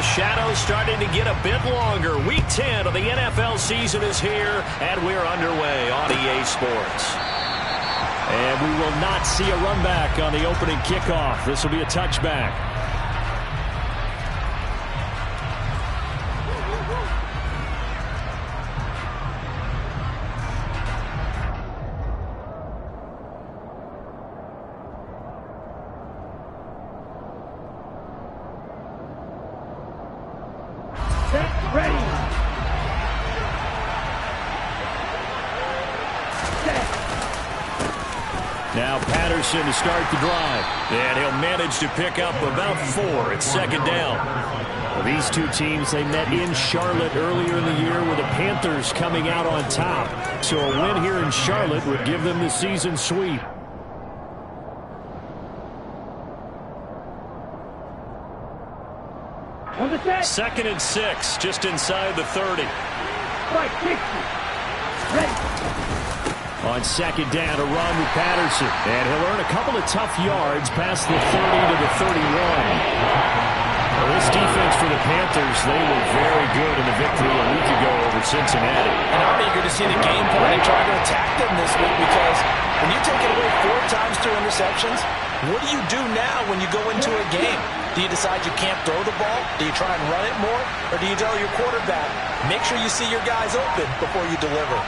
the shadows starting to get a bit longer. Week 10 of the NFL season is here, and we're underway on EA Sports. And we will not see a run back on the opening kickoff. This will be a touchback. Now Patterson to start the drive. And he'll manage to pick up about 4. It's second down. Well, these two teams, they met in Charlotte earlier in the year with the Panthers coming out on top. So a win here in Charlotte would give them the season sweep. Second and 6, just inside the 30. On second down, a run with Patterson. And he'll earn a couple of tough yards past the 30 to the 31. Well, this defense for the Panthers, they were very good in the victory a week ago over Cincinnati. And I'm eager to see the game plan and try to attack them this week, because when you take it away 4 times through interceptions, what do you do now when you go into a game? Do you decide you can't throw the ball? Do you try and run it more? Or do you tell your quarterback, make sure you see your guys open before you deliver?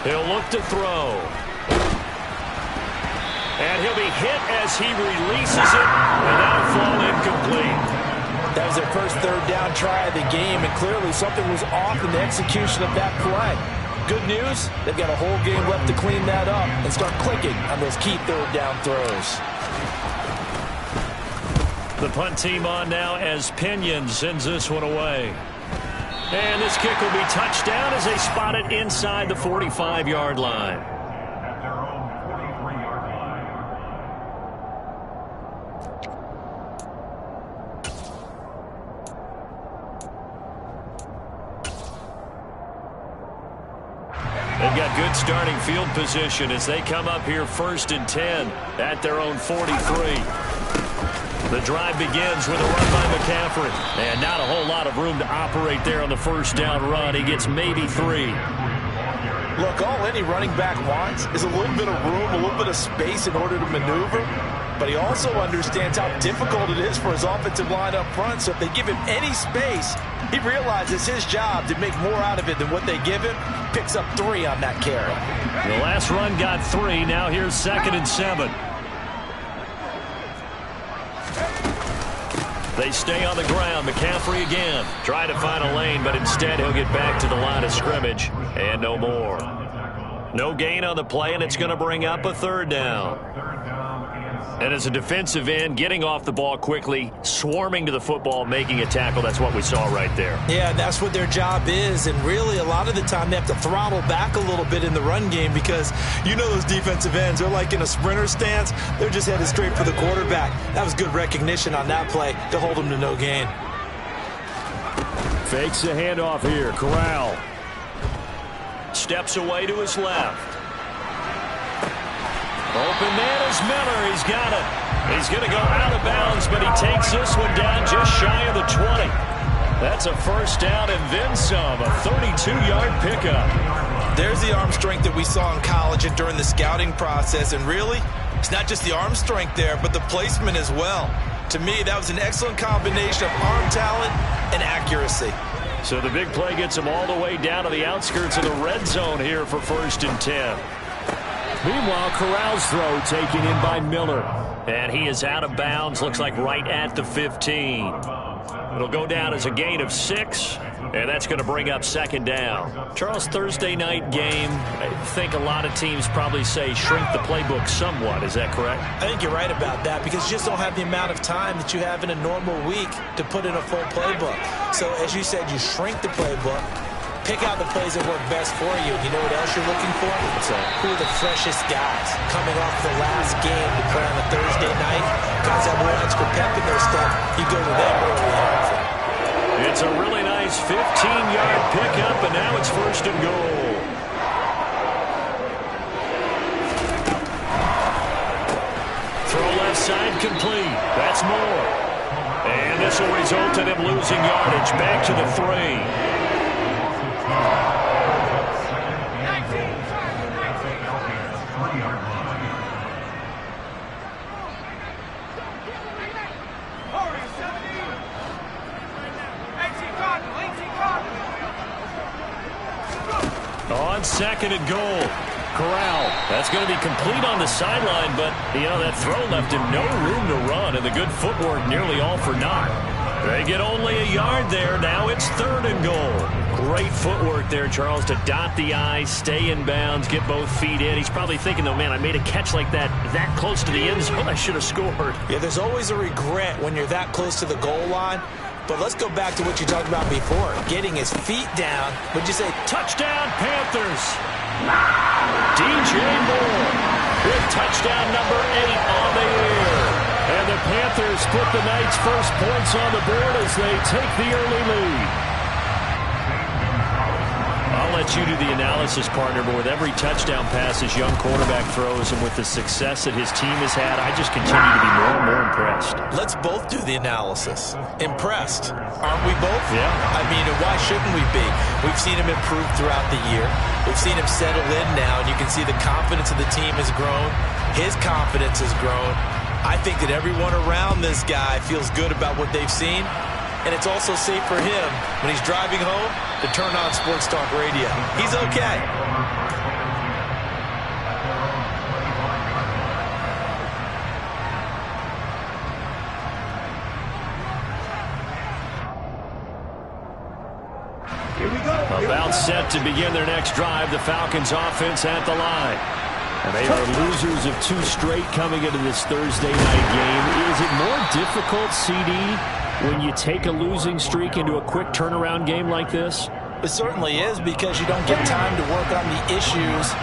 He'll look to throw. And he'll be hit as he releases it, and that'll fall incomplete. That was their first third down try of the game, and clearly something was off in the execution of that play. Good news, they've got a whole game left to clean that up and start clicking on those key third down throws. The punt team on now as Pinion sends this one away. And this kick will be touchdown as they spot it inside the 45-yard line. They've got good starting field position as they come up here 1st and 10 at their own 43. The drive begins with a run by McCaffrey. And not a whole lot of room to operate there on the first down run. He gets maybe 3. Look, all any running back wants is a little bit of room, a little bit of space in order to maneuver. But he also understands how difficult it is for his offensive line up front. So if they give him any space, he realizes his job to make more out of it than what they give him. Picks up 3 on that carry. The last run got 3. Now here's 2nd and 7. They stay on the ground. McCaffrey again. Trying to find a lane, but instead he'll get back to the line of scrimmage. And no more. No gain on the play, and it's going to bring up a 3rd down. And as a defensive end, getting off the ball quickly, swarming to the football, making a tackle, that's what we saw right there. Yeah, that's what their job is. And really, a lot of the time, they have to throttle back a little bit in the run game, because you know those defensive ends, they're like in a sprinter stance. They're just headed straight for the quarterback. That was good recognition on that play to hold them to no gain. Fakes the handoff here. Corral steps away to his left. Open man is Miller. He's got it. He's going to go out of bounds, but he takes this one down just shy of the 20. That's a first down and then some. A 32-yard pickup. There's the arm strength that we saw in college and during the scouting process. And really, it's not just the arm strength there, but the placement as well. To me, that was an excellent combination of arm talent and accuracy. So the big play gets him all the way down to the outskirts of the red zone here for 1st and 10. Meanwhile, Corral's throw taken in by Miller. And he is out of bounds, looks like right at the 15. It'll go down as a gain of 6, and that's going to bring up 2nd down. Charles, Thursday night game, I think a lot of teams probably say shrink the playbook somewhat. Is that correct? I think you're right about that, because you just don't have the amount of time that you have in a normal week to put in a full playbook. So, as you said, you shrink the playbook. Pick out the plays that work best for you. You know what else you're looking for? Who are the freshest guys coming off the last game to play on a Thursday night? Guys that have a little extra pep in their step. You go to them early on. It's a really nice 15-yard pickup, and now it's 1st and goal. incomplete. That's more. And this will result in him losing yardage. Back to the 3. On 2nd and goal. Corral. That's going to be complete on the sideline, but, that throw left him no room to run, and the good footwork nearly all for naught. They get only a yard there. Now it's 3rd and goal. Great footwork there, Charles, to dot the I, stay in bounds, get both feet in. He's probably thinking, though, man, I made a catch like that close to the end zone. I should have scored. Yeah, there's always a regret when you're that close to the goal line. But let's go back to what you talked about before. Getting his feet down. Would you say touchdown Panthers? DJ Moore with touchdown number 8 on the air. And the Panthers put the night's first points on the board as they take the early lead. I'll let you do the analysis, partner, but with every touchdown pass his young quarterback throws and with the success that his team has had, I just continue to be more and more impressed. Let's both do the analysis. Impressed. Aren't we both? Yeah. I mean, why shouldn't we be? We've seen him improve throughout the year. We've seen him settle in now, and you can see the confidence of the team has grown. His confidence has grown. I think that everyone around this guy feels good about what they've seen. And it's also safe for him when he's driving home to turn on Sports Talk Radio. He's okay. Here we go. About set to begin their next drive, the Falcons offense at the line. And they are losers of 2 straight coming into this Thursday night game. Is it more difficult, CD, when you take a losing streak into a quick turnaround game like this? It certainly is, because you don't get time to work on the issues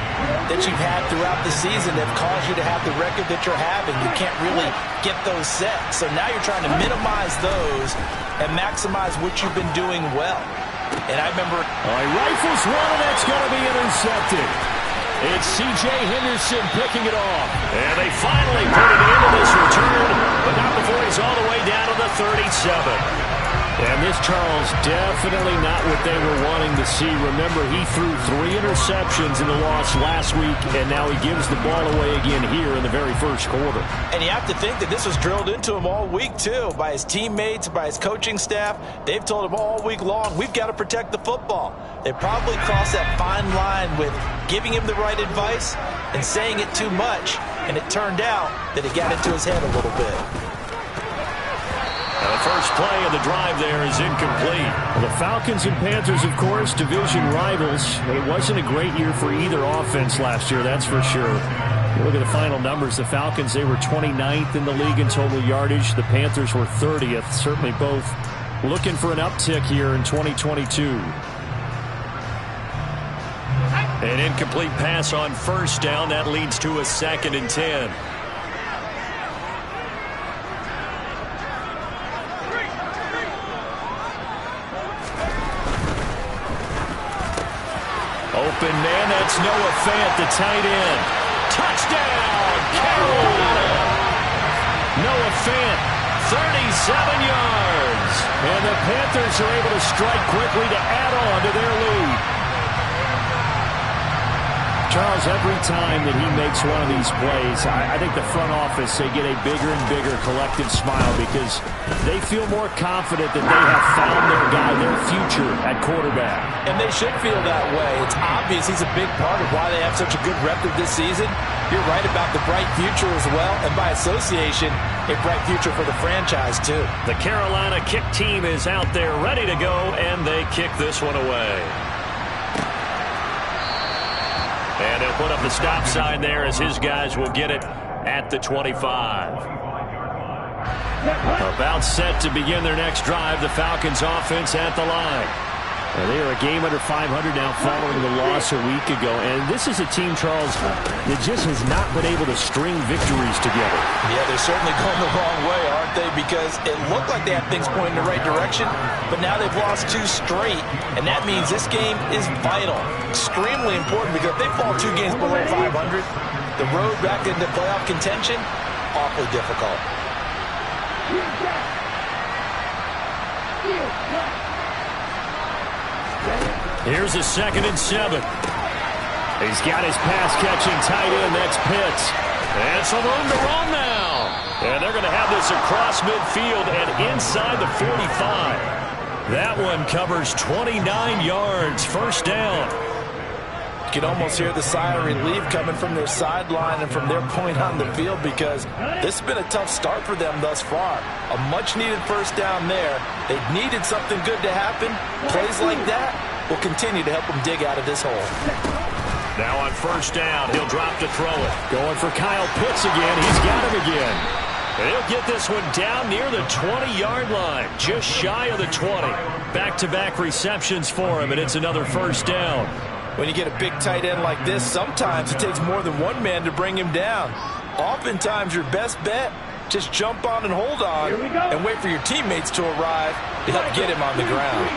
that you've had throughout the season that have caused you to have the record that you're having. You can't really get those set. So now you're trying to minimize those and maximize what you've been doing well. And I remember... He rifles one, and that's going to be intercepted. It's C.J. Henderson picking it off. And they finally put it into this return, but not before he's all the way down to the 37. And this, Charles, definitely not what they were wanting to see. Remember, he threw 3 interceptions in the loss last week, and now he gives the ball away again here in the very first quarter. And you have to think that this was drilled into him all week, too, by his teammates, by his coaching staff. They've told him all week long, we've got to protect the football. They probably crossed that fine line with giving him the right advice and saying it too much, and it turned out that it got into his head a little bit. Now the first play of the drive there is incomplete. Well, the Falcons and Panthers, of course, division rivals. It wasn't a great year for either offense last year, that's for sure. You look at the final numbers. The Falcons, they were 29th in the league in total yardage. The Panthers were 30th. Certainly both looking for an uptick here in 2022. An incomplete pass on first down. That leads to a 2nd and 10. Open man, that's Noah Fant, the tight end. Touchdown, Carolina! Noah Fant, 37 yards. And the Panthers are able to strike quickly to add on to their lead. Charles, every time that he makes one of these plays, I think the front office, they get a bigger and bigger collective smile because they feel more confident that they have found their guy, their future at quarterback. And they should feel that way. It's obvious he's a big part of why they have such a good record this season. You're right about the bright future as well, and by association, a bright future for the franchise, too. The Carolina kick team is out there ready to go, and they kick this one away. And they'll put up the stop sign there as his guys will get it at the 25. About set to begin their next drive, the Falcons offense at the line. They are a game under 500 now following the loss a week ago. And this is a team, Charles, that just has not been able to string victories together. Yeah, they're certainly going the wrong way, aren't they? Because it looked like they had things pointing in the right direction, but now they've lost 2 straight. And that means this game is vital, extremely important, because if they fall 2 games below 500, the road back into playoff contention, awfully difficult. Here's a 2nd and 7. He's got his pass-catching tight end. That's Pitts. And some room to run now. And they're going to have this across midfield and inside the 45. That one covers 29 yards. First down. You can almost hear the sigh of relief coming from their sideline and from their point on the field, because this has been a tough start for them thus far. A much-needed first down there. They needed something good to happen. Plays like that will continue to help them dig out of this hole. Now on first down, he'll drop to throw it. Going for Kyle Pitts again. He's got him again. And he'll get this one down near the 20-yard line, just shy of the 20. Back-to-back receptions for him, and it's another first down. When you get a big tight end like this, sometimes it takes more than one man to bring him down. Oftentimes, your best bet, just jump on and hold on and wait for your teammates to arrive to help get him on the ground.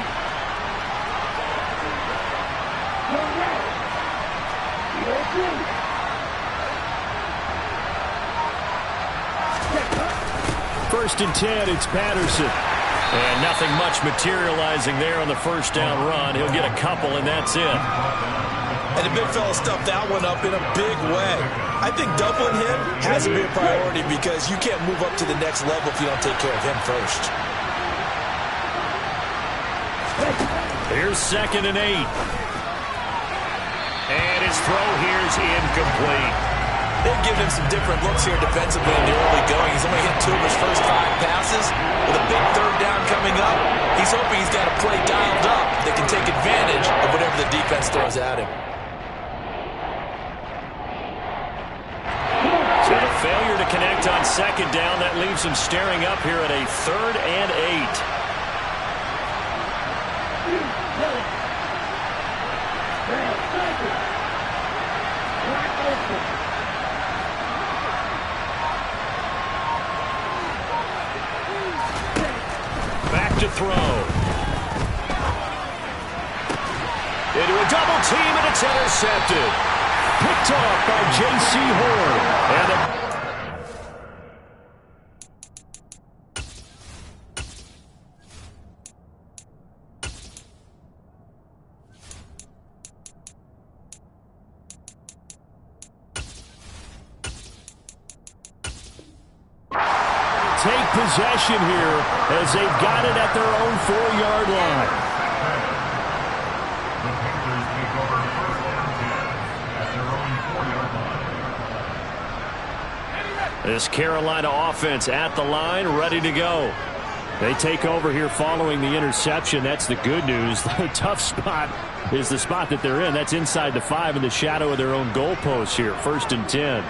First and 10, it's Patterson. And nothing much materializing there on the first down run. He'll get a couple, and that's it. And the big fella stuffed that one up in a big way. I think doubling him has to be a priority, because you can't move up to the next level if you don't take care of him first. Here's 2nd and 8. And his throw here is incomplete. They've given him some different looks here defensively in the early going. He's only hit 2 of his first 5 passes. With a big third down coming up, he's hoping he's got a play dialed up that can take advantage of whatever the defense throws at him. So a failure to connect on 2nd down. That leaves him staring up here at a 3rd and 8. Back to throw. Into a double team, and it's intercepted. Picked off by J.C. Horn. And take possession here as they've got it at their own 4-yard line. This Carolina offense at the line, ready to go. They take over here following the interception. That's the good news. The tough spot is the spot that they're in. That's inside the 5 in the shadow of their own goalpost here. 1st and 10.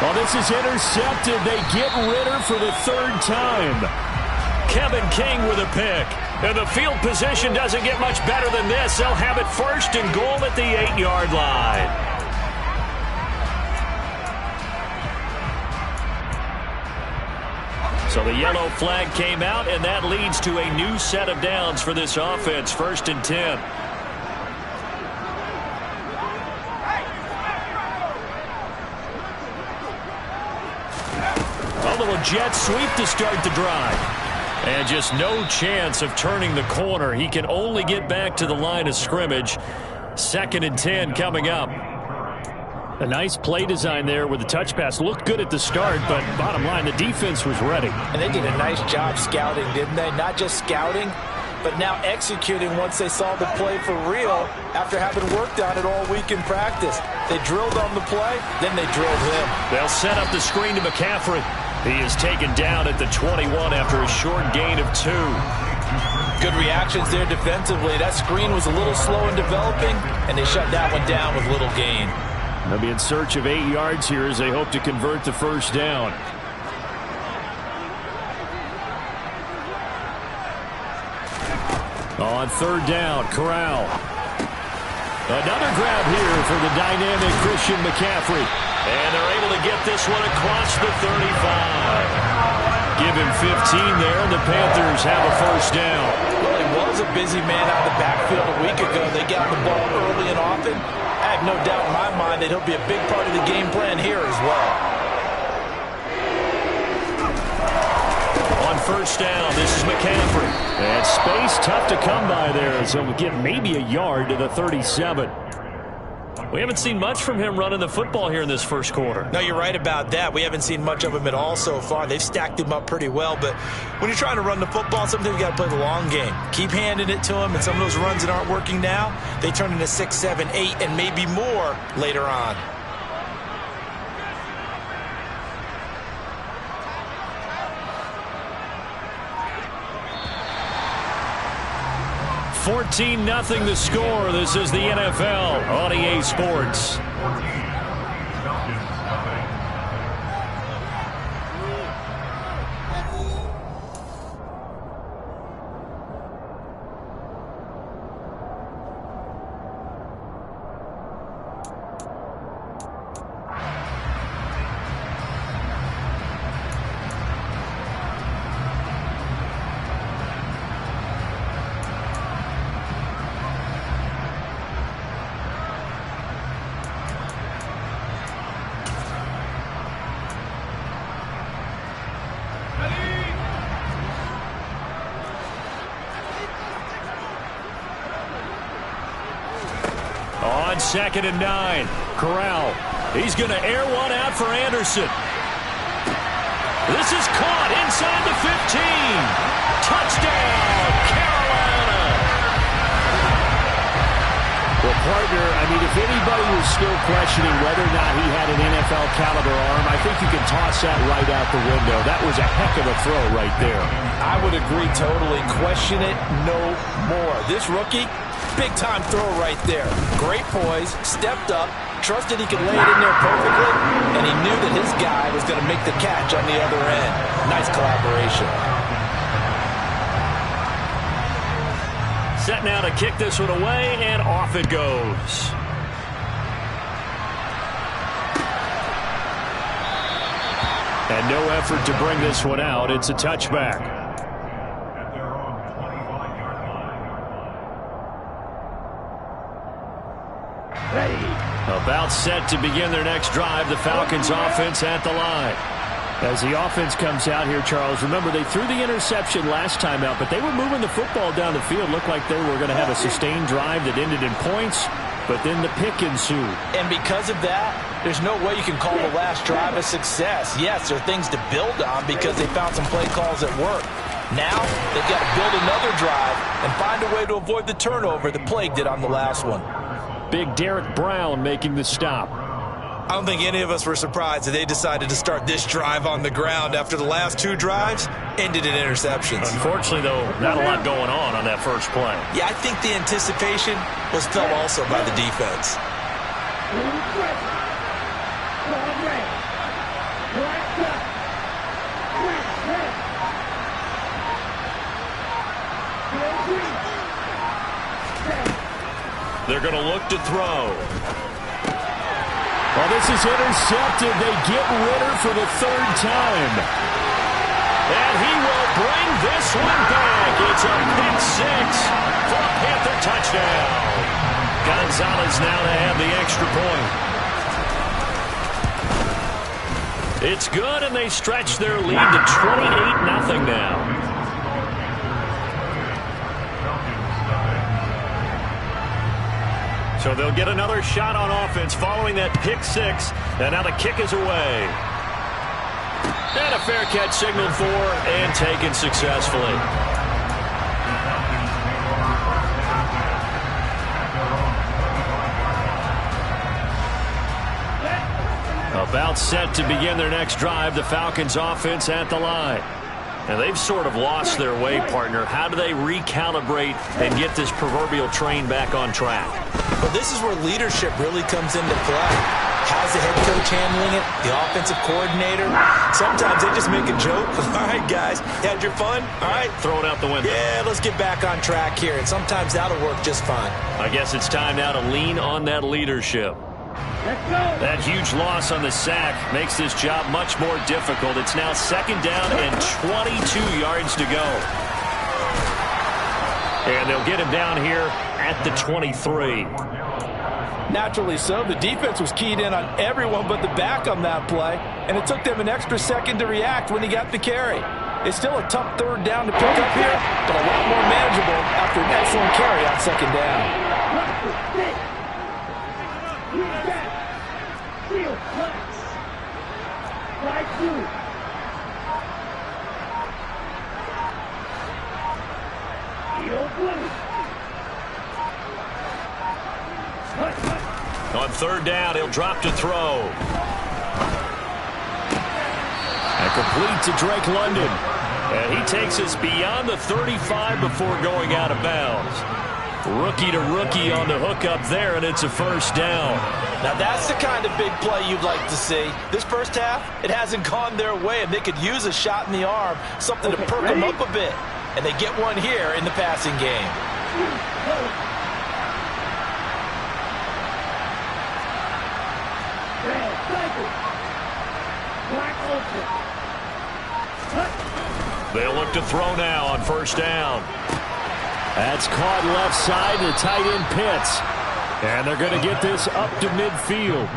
Well, this is intercepted. They get Ritter for the 3rd time. Kevin King with a pick. And the field position doesn't get much better than this. They'll have it 1st and goal at the 8-yard line. So the yellow flag came out, and that leads to a new set of downs for this offense. 1st and 10. A little jet sweep to start the drive. And just no chance of turning the corner. He can only get back to the line of scrimmage. 2nd and 10 coming up. A nice play design there with the touch pass. Looked good at the start, but bottom line, the defense was ready. And they did a nice job scouting, didn't they? Not just scouting, but now executing once they saw the play for real after having worked on it all week in practice. They drilled on the play, then they drilled him. They'll set up the screen to McCaffrey. He is taken down at the 21 after a short gain of 2. Good reactions there defensively. That screen was a little slow in developing, and they shut that one down with little gain. They'll be in search of 8 yards here as they hope to convert the 1st down. On 3rd down, Corral. Another grab here for the dynamic Christian McCaffrey. And they're able to get this one across the 35. Give him 15 there, and the Panthers have a 1st down. Well, he was a busy man out of the backfield a week ago. They got the ball early and often. I have no doubt in my mind that he'll be a big part of the game plan here as well. first down. This is McCaffrey. And space tough to come by there, so we'll get maybe a yard to the 37. We haven't seen much from him running the football here in this first quarter. No, you're right about that. We haven't seen much of him at all so far. They've stacked him up pretty well, but when you're trying to run the football, sometimes you got to play the long game. Keep handing it to him, and some of those runs that aren't working now, they turn into 6, 7, 8, and maybe more later on. $14-0 the score. This is the NFL on EA Sports. On 2nd and 9, Corral. He's going to air one out for Anderson. This is caught inside the 15. Touchdown, Carolina. Well, partner, I mean, if anybody was still questioning whether or not he had an NFL caliber arm, I think you can toss that right out the window. That was a heck of a throw right there. I would agree totally. Question it no more. This rookie, big-time throw right there. Great poise, stepped up, trusted he could lay it in there perfectly, and he knew that his guy was going to make the catch on the other end. Nice collaboration. Set now to kick this one away, and off it goes. And no effort to bring this one out. It's a touchback. About set to begin their next drive. The Falcons offense at the line. As the offense comes out here, Charles, remember they threw the interception last time out, but they were moving the football down the field. Looked like they were going to have a sustained drive that ended in points, but then the pick ensued. And because of that, there's no way you can call the last drive a success. Yes, there are things to build on because they found some play calls that work. Now they've got to build another drive and find a way to avoid the turnover that plagued it on the last one. Big Derek Brown making the stop. I don't think any of us were surprised that they decided to start this drive on the ground after the last two drives ended in interceptions. Unfortunately, though, not a lot going on that first play. Yeah, I think the anticipation was felt also by the defense. They're going to look to throw. Well, this is intercepted. They get Ritter for the third time. And he will bring this one back. It's a pick six for a Panther touchdown. Gonzalez now to have the extra point. It's good, and they stretch their lead to 28-0 now. So they'll get another shot on offense following that pick six. And now the kick is away. And a fair catch signaled for and taken successfully. About set to begin their next drive, the Falcons offense at the line. And they've sort of lost their way, partner. How do they recalibrate and get this proverbial train back on track? Well, this is where leadership really comes into play. How's the head coach handling it? The offensive coordinator? Sometimes they just make a joke. All right, guys, you had your fun? All right. Throw it out the window. Yeah, let's get back on track here. And sometimes that'll work just fine. I guess it's time now to lean on that leadership. That huge loss on the sack makes this job much more difficult. It's now second down and 22 yards to go. And they'll get him down here at the 23. Naturally so. The defense was keyed in on everyone but the back on that play, and it took them an extra second to react when he got the carry. It's still a tough third down to pick up here, but a lot more manageable after an excellent carry on second down. On third down, he'll drop to throw. And complete to Drake London. And he takes us beyond the 35 before going out of bounds. Rookie to rookie on the hook up there, and it's a first down. Now that's the kind of big play you'd like to see. This first half, it hasn't gone their way, and they could use a shot in the arm, something to perk them up a bit. And they get one here in the passing game. They'll look to throw now on first down. That's caught left side to tight end Pitts. And they're going to get this up to midfield.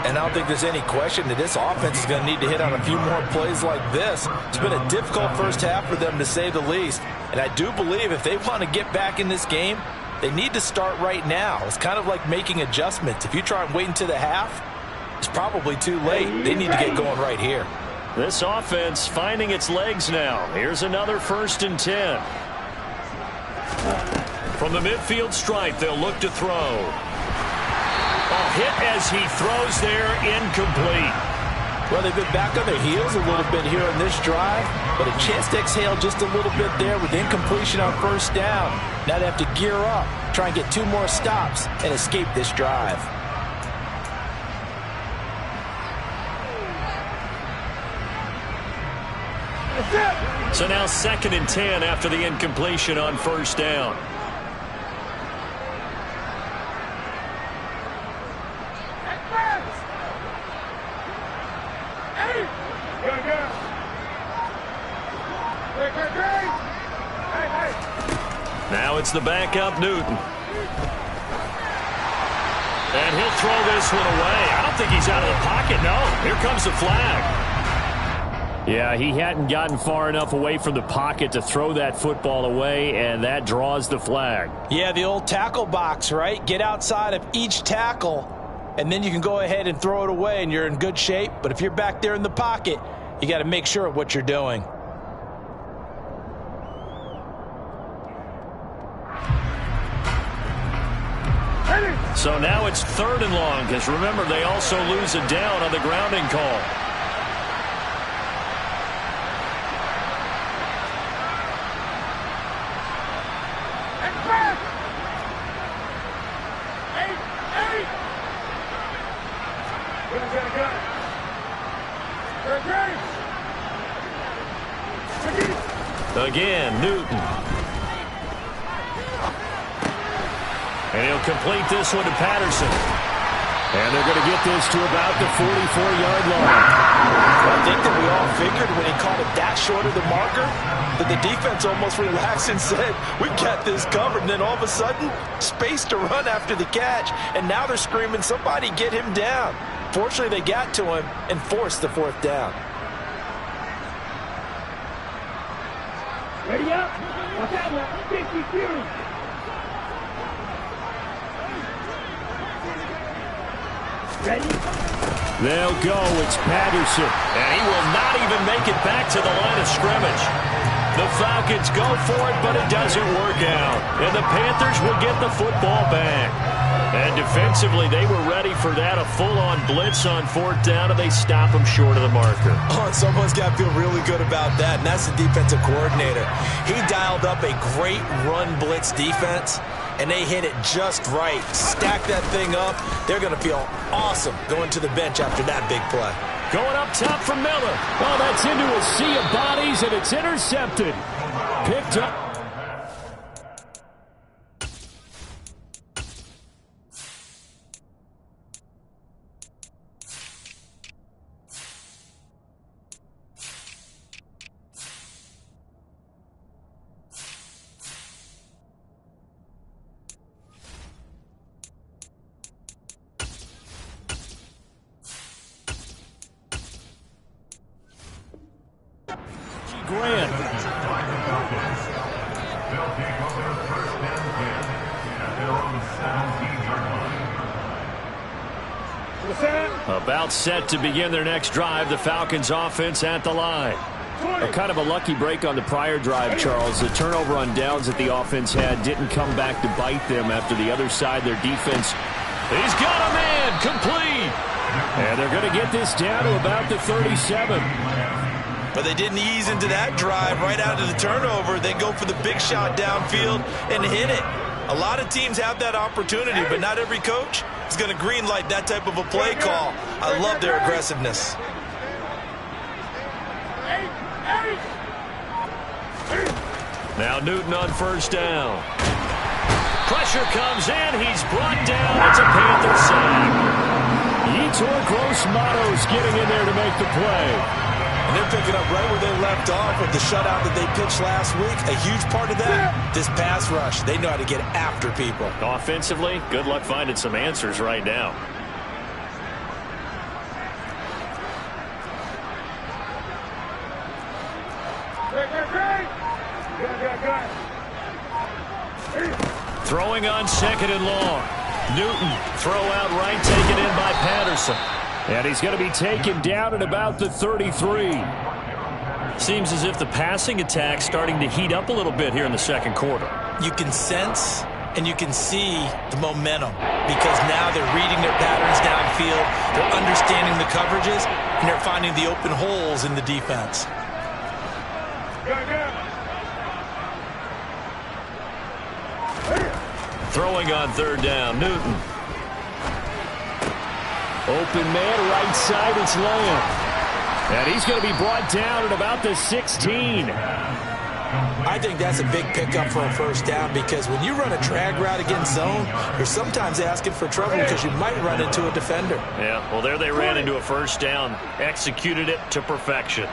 And I don't think there's any question that this offense is going to need to hit on a few more plays like this. It's been a difficult first half for them, to say the least. And I do believe if they want to get back in this game, they need to start right now. It's kind of like making adjustments. If you try and wait until the half, it's probably too late. They need to get going right here. This offense finding its legs now. Here's another 1st and 10. From the midfield stripe, they'll look to throw. A hit as he throws there, incomplete. Well, they've been back on their heels a little bit here in this drive, but a chance to exhale just a little bit there with incompletion on first down. Now they have to gear up, try and get 2 more stops, and escape this drive. So now 2nd and 10 after the incompletion on first down. Now it's the backup Newton. And he'll throw this one away. I don't think he's out of the pocket, no. Here comes the flag. Yeah, he hadn't gotten far enough away from the pocket to throw that football away, and that draws the flag. Yeah, the old tackle box, right? Get outside of each tackle, and then you can go ahead and throw it away, and you're in good shape. But if you're back there in the pocket, you got to make sure of what you're doing. So now it's 3rd and long, because remember, they also lose a down on the grounding call. Again, Newton. And he'll complete this one to Patterson. And they're going to get this to about the 44-yard line. I think that we all figured when he called it that short of the marker that the defense almost relaxed and said, we've got this covered. And then all of a sudden, space to run after the catch. And now they're screaming, somebody get him down. Fortunately, they got to him and forced the 4th down. Ready up. Watch out now. 50 Fury. Ready? They'll go. It's Patterson. And he will not even make it back to the line of scrimmage. The Falcons go for it, but it doesn't work out. And the Panthers will get the football back. And defensively, they were ready for that, a full-on blitz on 4th down, and they stop them short of the marker. Oh, someone's got to feel really good about that, and that's the defensive coordinator. He dialed up a great run blitz defense, and they hit it just right. Stack that thing up. They're going to feel awesome going to the bench after that big play. Going up top for Miller. Oh, that's into a sea of bodies, and it's intercepted. Picked up. Grant. About set to begin their next drive. The Falcons offense at the line. Kind of a lucky break on the prior drive, Charles. The turnover on downs that the offense had didn't come back to bite them after the other side. Their defense, he's got a man, complete. And they're going to get this down to about the 37. But they didn't ease into that drive right out of the turnover. They go for the big shot downfield and hit it. A lot of teams have that opportunity, but not every coach is going to green light that type of a play call. I love their aggressiveness. Now Newton on first down. Pressure comes in. He's brought down. It's a Panther sack. Yetur Gross-Matos getting in there to make the play. And they're picking up right where they left off with the shutout that they pitched last week. A huge part of that, this pass rush. They know how to get after people. Offensively, good luck finding some answers right now. Throwing on second and long. Newton, throw out right, taken in by Patterson. And he's going to be taken down at about the 33. Seems as if the passing attack's starting to heat up a little bit here in the second quarter. You can sense and you can see the momentum because now they're reading their patterns downfield, they're understanding the coverages, and they're finding the open holes in the defense. Throwing on third down, Newton. Open man, right side, it's Lamb. And he's going to be brought down at about the 16. I think that's a big pickup for a first down because when you run a drag route against zone, you're sometimes asking for trouble because you might run into a defender. Yeah, well, there they ran into a first down. Executed it to perfection.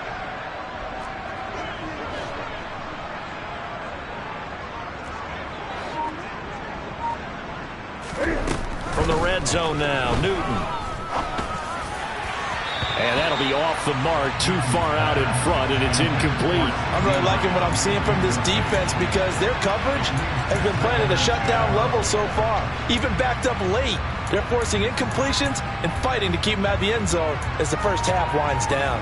From the red zone now, Newton. And that'll be off the mark, too far out in front, and it's incomplete. I'm really liking what I'm seeing from this defense because their coverage has been playing at a shutdown level so far. Even backed up late, they're forcing incompletions and fighting to keep them out of the end zone as the first half winds down.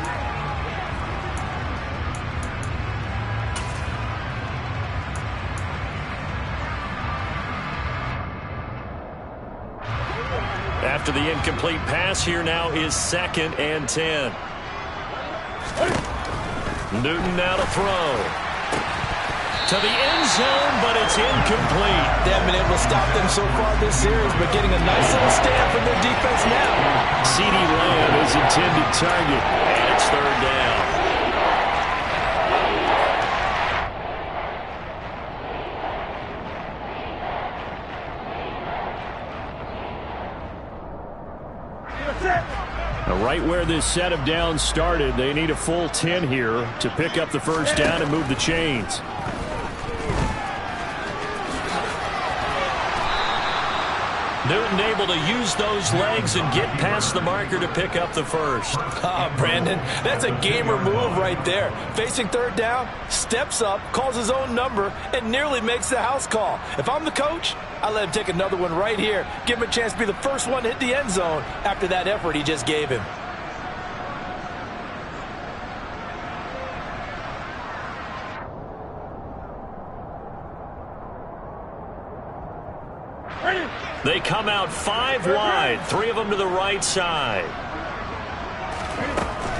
After the incomplete pass, here now is 2nd and 10. Newton now to throw. To the end zone, but it's incomplete. They haven't been able to stop them so far this series, but getting a nice little stand from their defense now. CeeDee Lamb is intended target, and it's third down. Right where this set of downs started, they need a full 10 here to pick up the first down and move the chains. Newton able to use those legs and get past the marker to pick up the first. Brandon, that's a gamer move right there. Facing third down, steps up, calls his own number, and nearly makes the house call. If I'm the coach, I let him take another one right here. Give him a chance to be the first one to hit the end zone after that effort he just gave him. They come out 5 wide, 3 of them to the right side.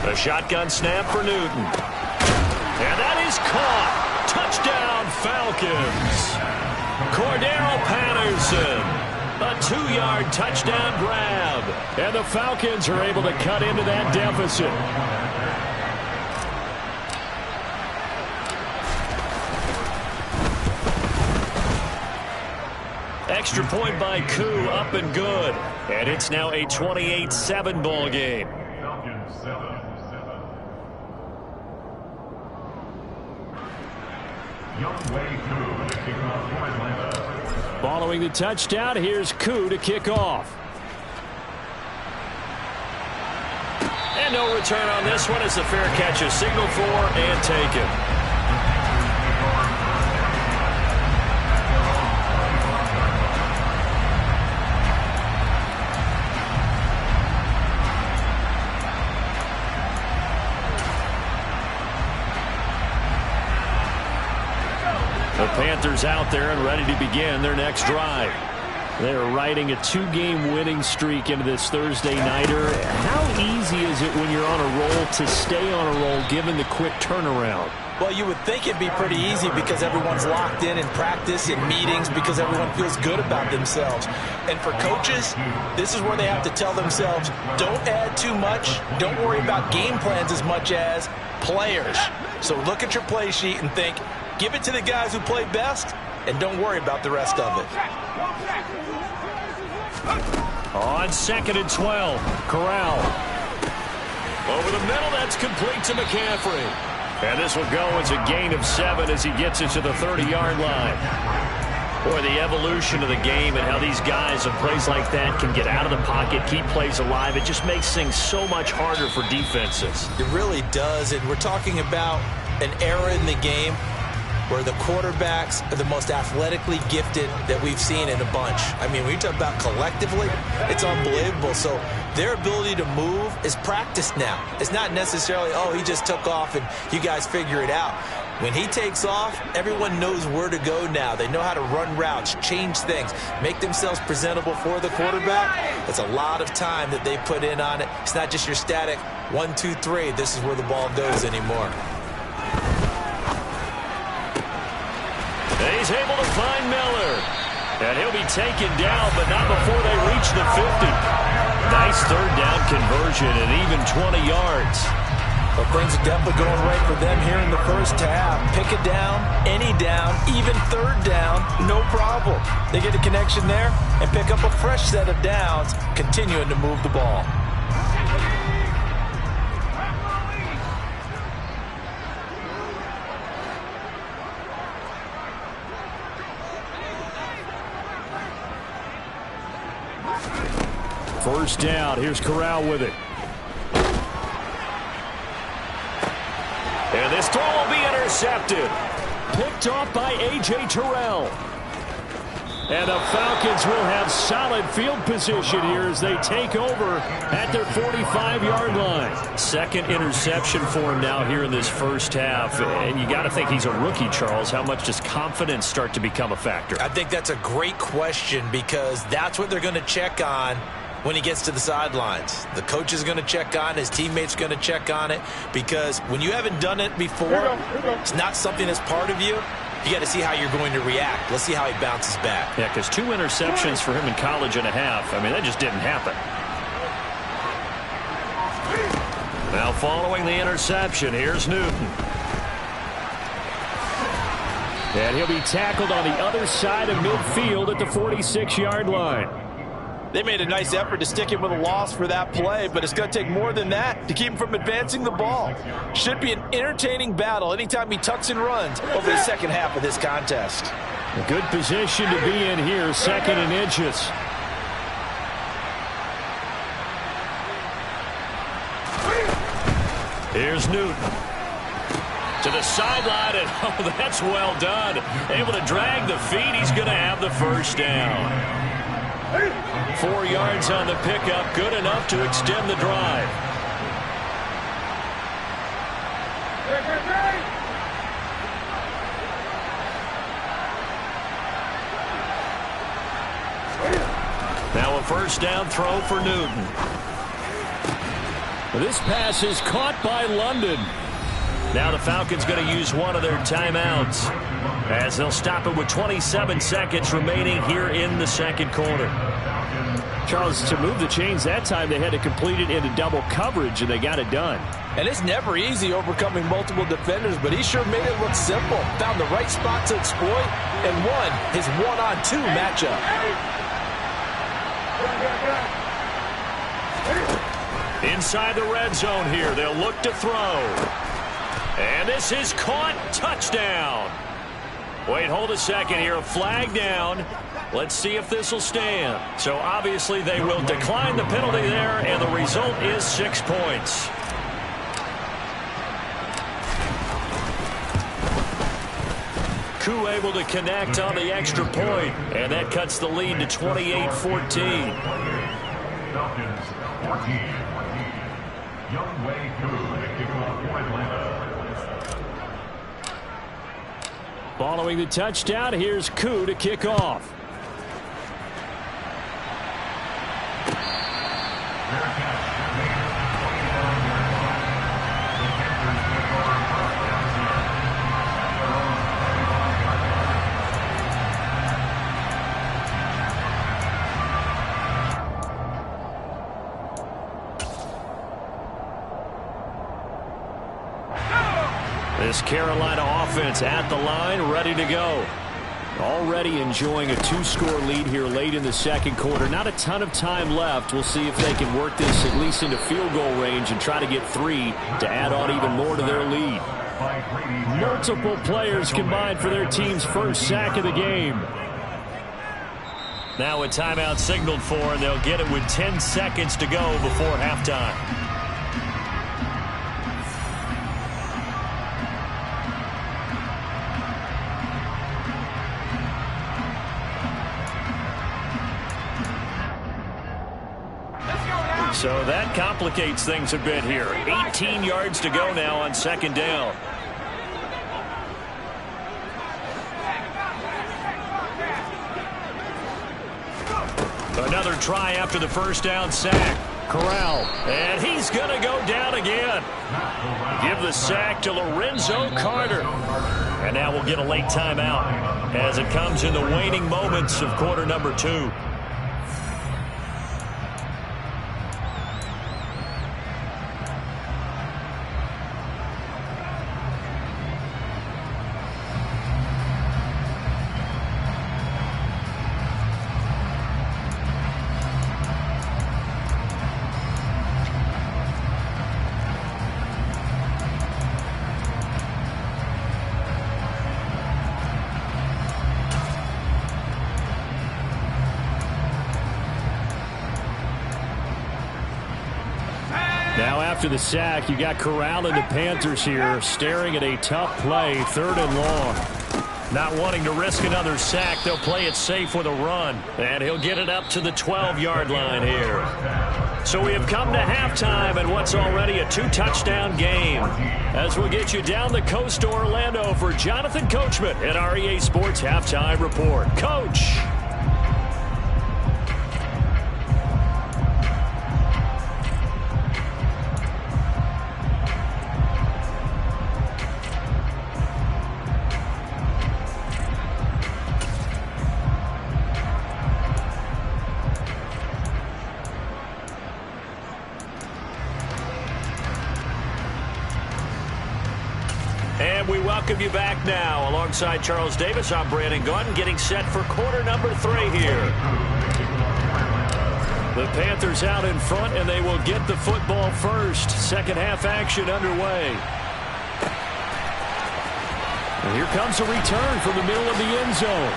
A shotgun snap for Newton. And that is caught. Touchdown, Falcons. Cordero Patterson. A 2-yard touchdown grab. And the Falcons are able to cut into that deficit. Extra point by Koo, up and good. And it's now a 28-7 ball game. Following the touchdown, here's Koo to kick off. And no return on this one as the fair catch is signaled for and taken. The Panthers out there and ready to begin their next drive. They're riding a 2-game winning streak into this Thursday nighter. How easy is it when you're on a roll to stay on a roll given the quick turnaround? Well, you would think it'd be pretty easy because everyone's locked in practice and meetings because everyone feels good about themselves. And for coaches, this is where they have to tell themselves, don't add too much. Don't worry about game plans as much as players. So look at your play sheet and think, give it to the guys who play best and don't worry about the rest of it. On 2nd and 12, Corral. Over the middle, that's complete to McCaffrey. And this will go as a gain of 7 as he gets it to the 30-yard line. Boy, the evolution of the game and how these guys in plays like that can get out of the pocket, keep plays alive, it just makes things so much harder for defenses. It really does, and we're talking about an era in the game where the quarterbacks are the most athletically gifted that we've seen in a bunch. I mean, when you talk about collectively, it's unbelievable. So their ability to move is practiced now. It's not necessarily, oh, he just took off and you guys figure it out. When he takes off, everyone knows where to go now. They know how to run routes, change things, make themselves presentable for the quarterback. It's a lot of time that they put in on it. It's not just your static 1, 2, 3. This is where the ball goes anymore. He's able to find Miller. And he'll be taken down, but not before they reach the 50. Nice third down conversion and even 20 yards. Well, things are definitely going right for them here in the first half. Pick it down, any down, even third down, no problem. They get a connection there and pick up a fresh set of downs, continuing to move the ball. First down. Here's Corral with it. And this throw will be intercepted. Picked off by A.J. Terrell. And the Falcons will have solid field position here as they take over at their 45-yard line. Second interception for him now here in this first half. And you got to think he's a rookie, Charles. How much does confidence start to become a factor? I think that's a great question because that's what they're going to check on when he gets to the sidelines. The coach is going to check on it. His teammates are going to check on it because when you haven't done it before, it's not something that's part of you. You got to see how you're going to react. Let's see how he bounces back. Yeah, because 2 interceptions for him in college and a half. I mean, that just didn't happen. Now following the interception, here's Newton. And he'll be tackled on the other side of midfield at the 46-yard line. They made a nice effort to stick him with a loss for that play, but it's going to take more than that to keep him from advancing the ball. Should be an entertaining battle anytime he tucks and runs over the second half of this contest. A good position to be in here, 2nd and inches. Here's Newton. To the sideline, and oh, that's well done. Able to drag the feet. He's going to have the first down. 4 yards on the pickup, good enough to extend the drive. Now a first down throw for Newton. This pass is caught by London. Now the Falcons going to use one of their timeouts as they'll stop it with 27 seconds remaining here in the second quarter. Charles, to move the chains that time, they had to complete it into double coverage, and they got it done. And it's never easy overcoming multiple defenders, but he sure made it look simple. Found the right spot to exploit and won his one-on-2 matchup. Inside the red zone here, they'll look to throw. And this is caught. Touchdown. Wait, hold a second here. A flag down. Let's see if this will stand. So obviously they will decline the penalty there, and the result is 6 points. Koo able to connect on the extra point, and that cuts the lead to 28-14. Falcons 14. Youngwei Koo to kick off for Atlanta. Following the touchdown, here's Koo to kick off. This Carolina offense at the line, ready to go. Already enjoying a two-score lead here late in the second quarter. Not a ton of time left. We'll see if they can work this at least into field goal range and try to get 3 to add on even more to their lead. Multiple players combined for their team's first sack of the game. Now a timeout signaled for, and they'll get it with 10 seconds to go before halftime. So that complicates things a bit here. 18 yards to go now on second down. Another try after the first down sack. Corral, and he's going to go down again. Give the sack to Lorenzo Carter. And now we'll get a late timeout as it comes in the waning moments of quarter number 2. Now after the sack, you got Corral and the Panthers here staring at a tough play, 3rd and long. Not wanting to risk another sack, they'll play it safe with a run. And he'll get it up to the 12-yard line here. So we have come to halftime and what's already a 2-touchdown game. As we'll get you down the coast to Orlando for Jonathan Coachman at our EA Sports Halftime Report. Coach. And we welcome you back now. Alongside Charles Davis, I'm Brandon Gunn, getting set for quarter number 3 here. The Panthers out in front, and they will get the football first. Second half action underway. And here comes a return from the middle of the end zone.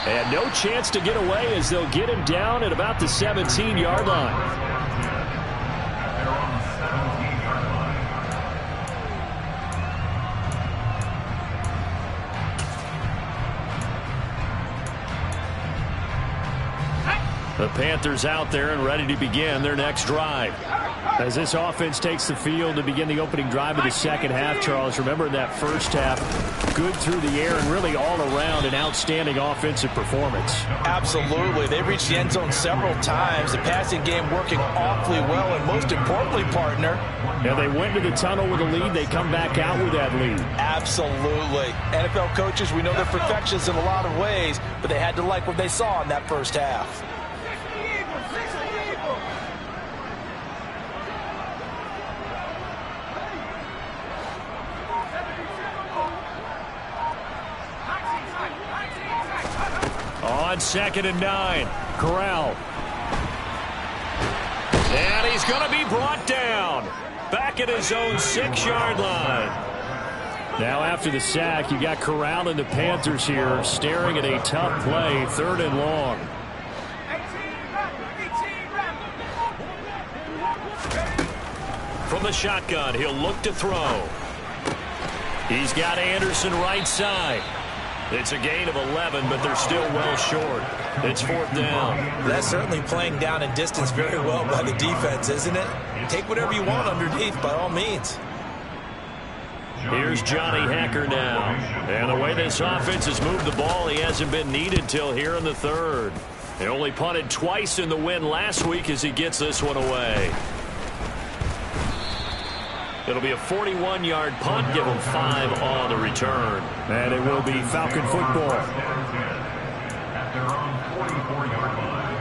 And no chance to get away as they'll get him down at about the 17-yard line. The Panthers out there and ready to begin their next drive. As this offense takes the field to begin the opening drive of the second half, Charles, remember in that first half, good through the air and really all around an outstanding offensive performance. Absolutely. They reached the end zone several times. The passing game working awfully well, and most importantly, partner. Yeah, they went to the tunnel with a lead. They come back out with that lead. Absolutely. NFL coaches, we know they're perfectionists in a lot of ways, but they had to like what they saw in that first half. On 2nd and 9, Corral. And he's going to be brought down. Back at his own 6-yard line. Now after the sack, you got Corral and the Panthers here staring at a tough play, 3rd and long. From the shotgun, he'll look to throw. He's got Anderson right side. It's a gain of 11, but they're still well short. It's 4th down. That's certainly playing down in distance very well by the defense, isn't it? Take whatever you want underneath, by all means. Here's Johnny Hacker now. And the way this offense has moved the ball, he hasn't been needed till here in the 3rd. He only punted twice in the win last week as he gets this one away. It'll be a 41-yard punt, give him 5 on the return. And it will be Falcon football. At their own 44-yard line.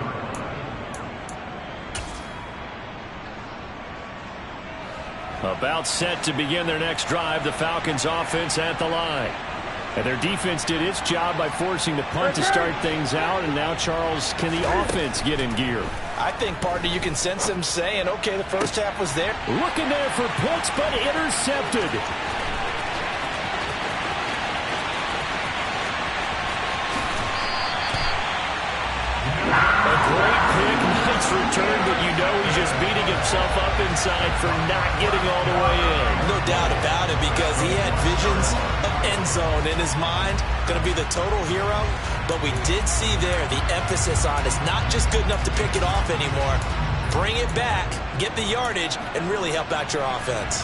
About set to begin their next drive, the Falcons offense at the line. And their defense did its job by forcing the punt to start things out. And now, Charles, can the offense get in gear? I think, partner, you can sense them saying, okay, the first half was there. Looking there for Pitts, but intercepted. A great pick, nice return, but you know he's just beating himself up inside for not getting all the way in. No doubt about it, because he had visions of end zone in his mind. Going to be the total hero. But we did see there the emphasis on it's not just good enough to pick it off anymore. Bring it back, get the yardage, and really help out your offense.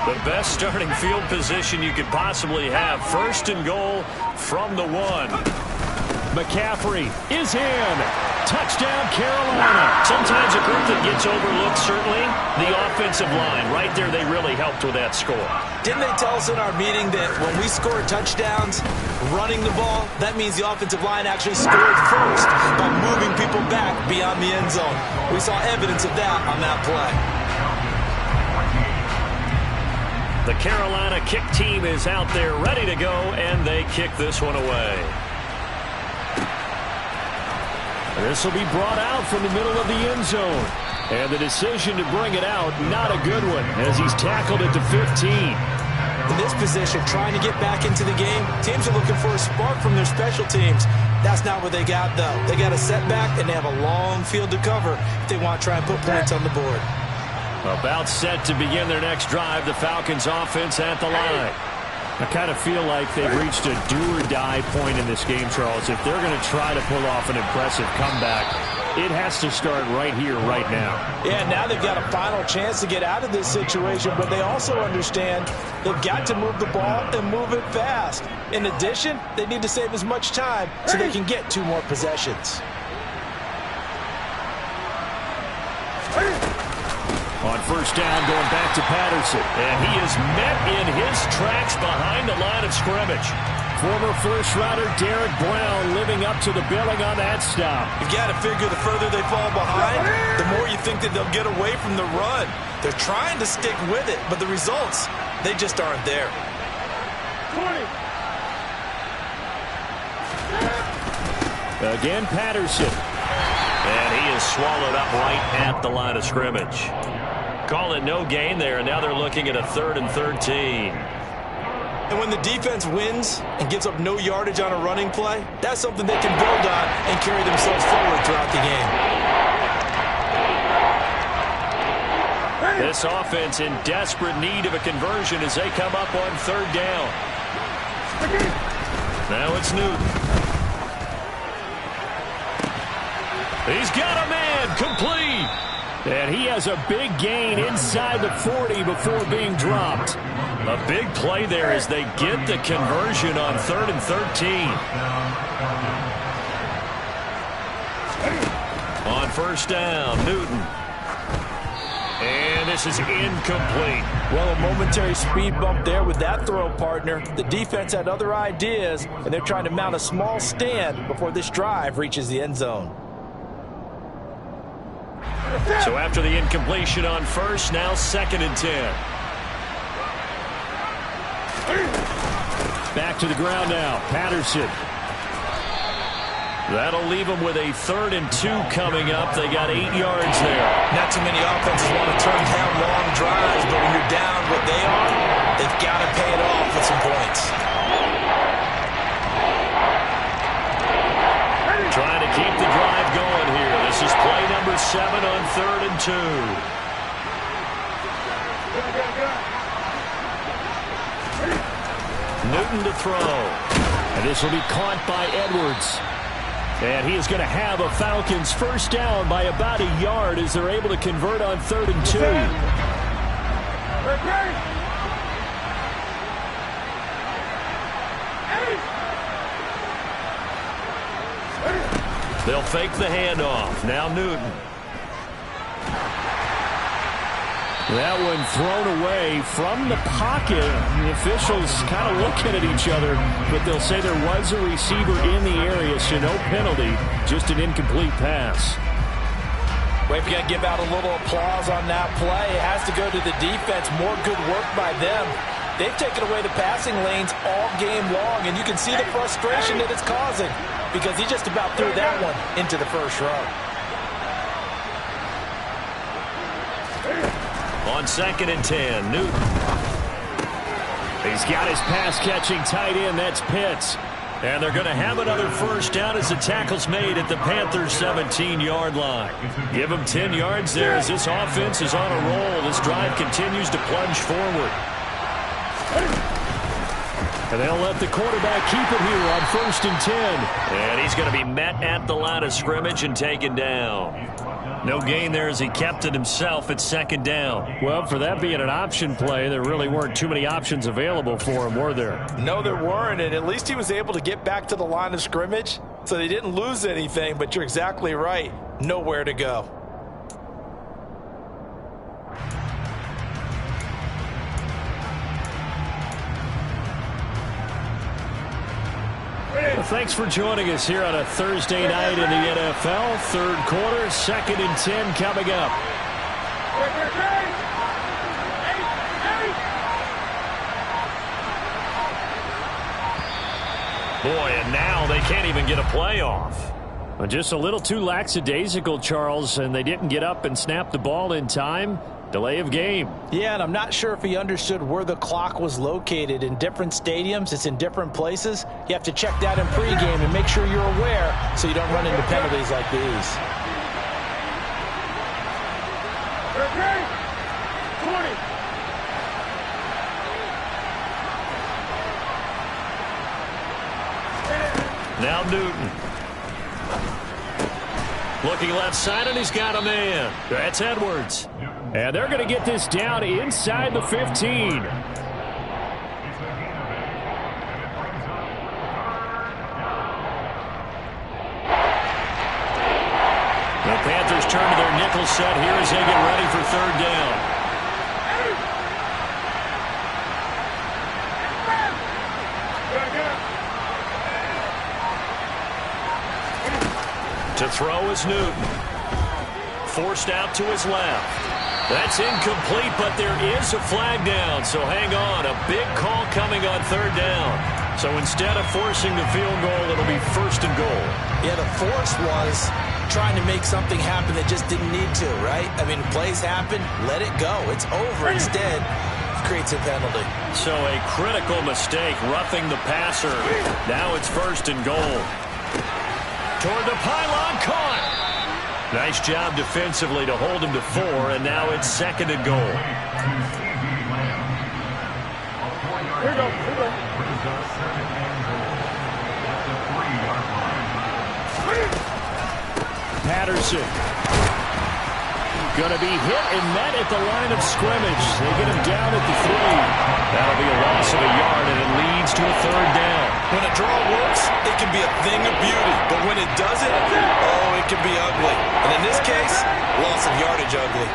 The best starting field position you could possibly have. 1st and goal from the 1. McCaffrey is in. Touchdown, Carolina. Sometimes a group that gets overlooked, certainly. The offensive line. Right there, they really helped with that score. Didn't they tell us in our meeting that when we score touchdowns running the ball, that means the offensive line actually scored first by moving people back beyond the end zone? We saw evidence of that on that play. The Carolina kick team is out there ready to go, and they kick this one away. This will be brought out from the middle of the end zone. And the decision to bring it out, not a good one, as he's tackled at the 15. In this position, trying to get back into the game, teams are looking for a spark from their special teams. That's not what they got, though. They got a setback, and they have a long field to cover if they want to try and put points on the board. About set to begin their next drive, the Falcons offense at the line. I kind of feel like they've reached a do-or-die point in this game, Charles. If they're going to try to pull off an impressive comeback, it has to start right here, right now. Yeah, now they've got a final chance to get out of this situation, but they also understand they've got to move the ball and move it fast. In addition, they need to save as much time so they can get 2 more possessions. On 1st down, going back to Patterson. And he is met in his tracks behind the line of scrimmage. Former first-rounder Derek Brown living up to the billing on that stop. You've got to figure the further they fall behind, the more you think that they'll get away from the run. They're trying to stick with it, but the results, they just aren't there. 20. Again, Patterson. And he is swallowed up right at the line of scrimmage. Call it no gain there, and now they're looking at a 3rd and 13. And when the defense wins and gives up no yardage on a running play, that's something they can build on and carry themselves forward throughout the game. This offense in desperate need of a conversion as they come up on 3rd down. Now it's Newton. He's got a man, complete. And he has a big gain inside the 40 before being dropped. A big play there as they get the conversion on 3rd and 13. On 1st down, Newton. And this is incomplete. Well, a momentary speed bump there with that throw, partner. The defense had other ideas, and they're trying to mount a small stand before this drive reaches the end zone. So after the incompletion on 1st, now 2nd and 10. Back to the ground now. Patterson. That'll leave them with a 3rd and 2 coming up. They got 8 yards there. Not too many offenses want to turn down long drives, but when you're down what they are, they've got points. Trying to keep the drive going here. This is play number 7 on 3rd and 2. Newton to throw. And this will be caught by Edwards. And he is going to have a Falcons first down by about a yard as they're able to convert on 3rd and 2. They'll fake the handoff. Now Newton. That one thrown away from the pocket. The officials kind of looking at each other, but they'll say there was a receiver in the area, so no penalty, just an incomplete pass. We've got to give out a little applause on that play. It has to go to the defense. More good work by them. They've taken away the passing lanes all game long, and you can see the frustration that it's causing because he just about threw that one into the first row. On 2nd and 10, Newton. He's got his pass-catching tight end. That's Pitts. And they're going to have another first down as the tackle's made at the Panthers' 17-yard line. Give them 10 yards there as this offense is on a roll. This drive continues to plunge forward. And they'll let the quarterback keep it here on 1st and 10. And he's going to be met at the line of scrimmage and taken down. No gain there as he kept it himself at 2nd down. Well, for that being an option play, there really weren't too many options available for him, were there? No, there weren't, and at least he was able to get back to the line of scrimmage, so they didn't lose anything, but you're exactly right. Nowhere to go. Well, thanks for joining us here on a Thursday night in the NFL. 3rd quarter, 2nd and 10 coming up. Boy, and now they can't even get a playoff. Well, just a little too lackadaisical, Charles, and they didn't get up and snap the ball in time. Delay of game. Yeah, and I'm not sure if he understood where the clock was located. In different stadiums, it's in different places. You have to check that in pregame and make sure you're aware so you don't run into penalties like these. Now Newton. Looking left side, and he's got a man. That's Edwards. And they're going to get this down inside the 15. The Panthers turn to their nickel set here as they get ready for 3rd down. To throw is Newton. Forced out to his left. That's incomplete, but there is a flag down, so hang on. A big call coming on 3rd down. So instead of forcing the field goal, it'll be 1st and goal. Yeah, the force was trying to make something happen that just didn't need to, right? I mean, plays happen, let it go. It's over. Instead, it creates a penalty. So a critical mistake, roughing the passer. Now it's 1st and goal. Toward the pylon, caught. Nice job defensively to hold him to 4, and now it's 2nd and goal. Here we go. Patterson. Going to be hit and met at the line of scrimmage. They get him down at the 3. That'll be a loss of a yard, and it leads to a 3rd down. When a draw works, it can be a thing of beauty. But when it doesn't, oh, it can be ugly. And in this case, loss of yardage ugly.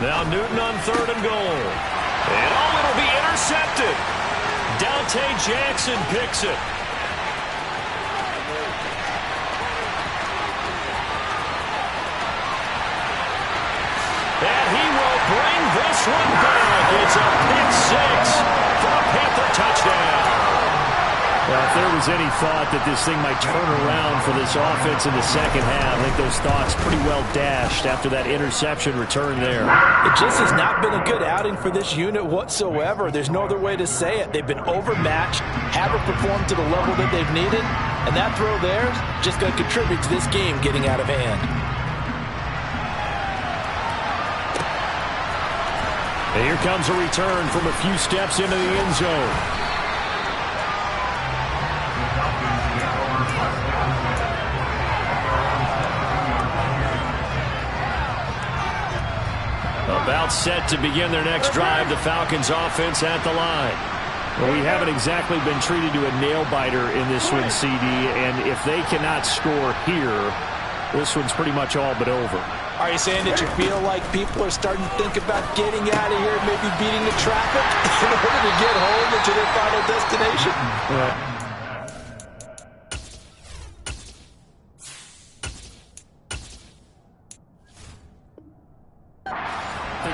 Now Newton on 3rd and goal. And oh, it'll be intercepted. Dante Jackson picks it. And he will bring this one back. It's a pick 6 for a Panther touchdown. Well, If there was any thought that this thing might turn around for this offense in the second half, I think those thoughts pretty well dashed after that interception return there. It just has not been a good outing for this unit whatsoever. There's no other way to say it. They've been overmatched, haven't performed to the level that they've needed, and that throw there is just going to contribute to this game getting out of hand. And here comes a return from a few steps into the end zone. About set to begin their next drive, the Falcons offense at the line. Well, we haven't exactly been treated to a nail-biter in this one, CD, and if they cannot score here, this one's pretty much all but over. Are you saying that you feel like people are starting to think about getting out of here, maybe beating the traffic in order to get home to their final destination? Yeah.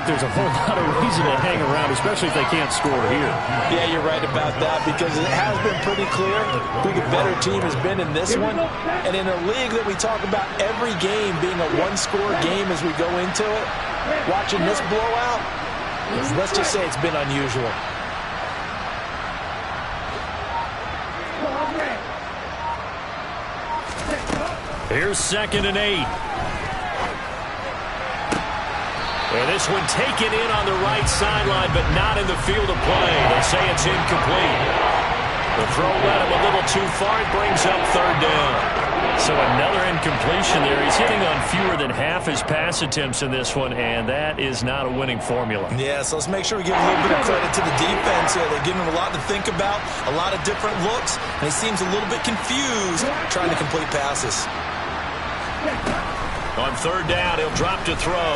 There's a whole lot of reason to hang around, especially if they can't score here. Yeah, you're right about that, because it has been pretty clear who the better team has been in this one. And in a league that we talk about every game being a one-score game as we go into it, watching this blowout, let's just say it's been unusual. Here's 2nd and 8. And this one taken in on the right sideline, but not in the field of play. They say it's incomplete. The throw led him a little too far. It brings up 3rd down. So another incompletion there. He's hitting on fewer than half his pass attempts in this one, and that is not a winning formula. Yeah, so let's make sure we give a little bit of credit to the defense here. They're giving him a lot to think about, a lot of different looks, and he seems a little bit confused trying to complete passes. On 3rd down, he'll drop to throw.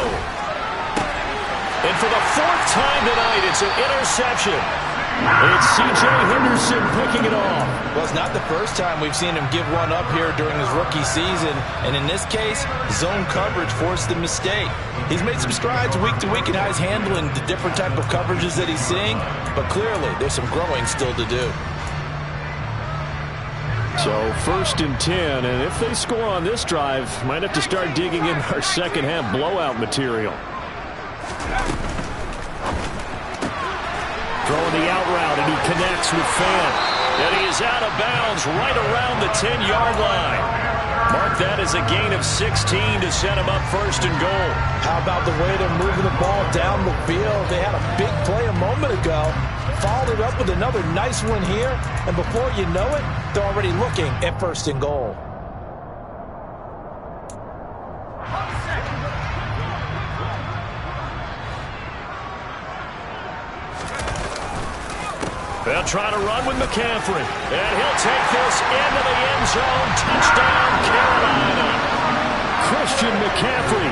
And for the 4th time tonight, it's an interception. It's C.J. Henderson picking it off. Well, it's not the first time we've seen him give one up here during his rookie season. And in this case, zone coverage forced the mistake. He's made some strides week to week in how he's handling the different type of coverages that he's seeing. But clearly, there's some growing still to do. So 1st and 10, and if they score on this drive, might have to start digging in our second half blowout material. Throwing the out route, and he connects with Fan. And he is out of bounds right around the 10-yard line. Mark that as a gain of 16 to set him up 1st and goal. How about the way they're moving the ball down the field? They had a big play a moment ago. Followed it up with another nice one here. And before you know it, they're already looking at 1st and goal. They'll try to run with McCaffrey. And he'll take this into the end zone. Touchdown, Carolina. Christian McCaffrey,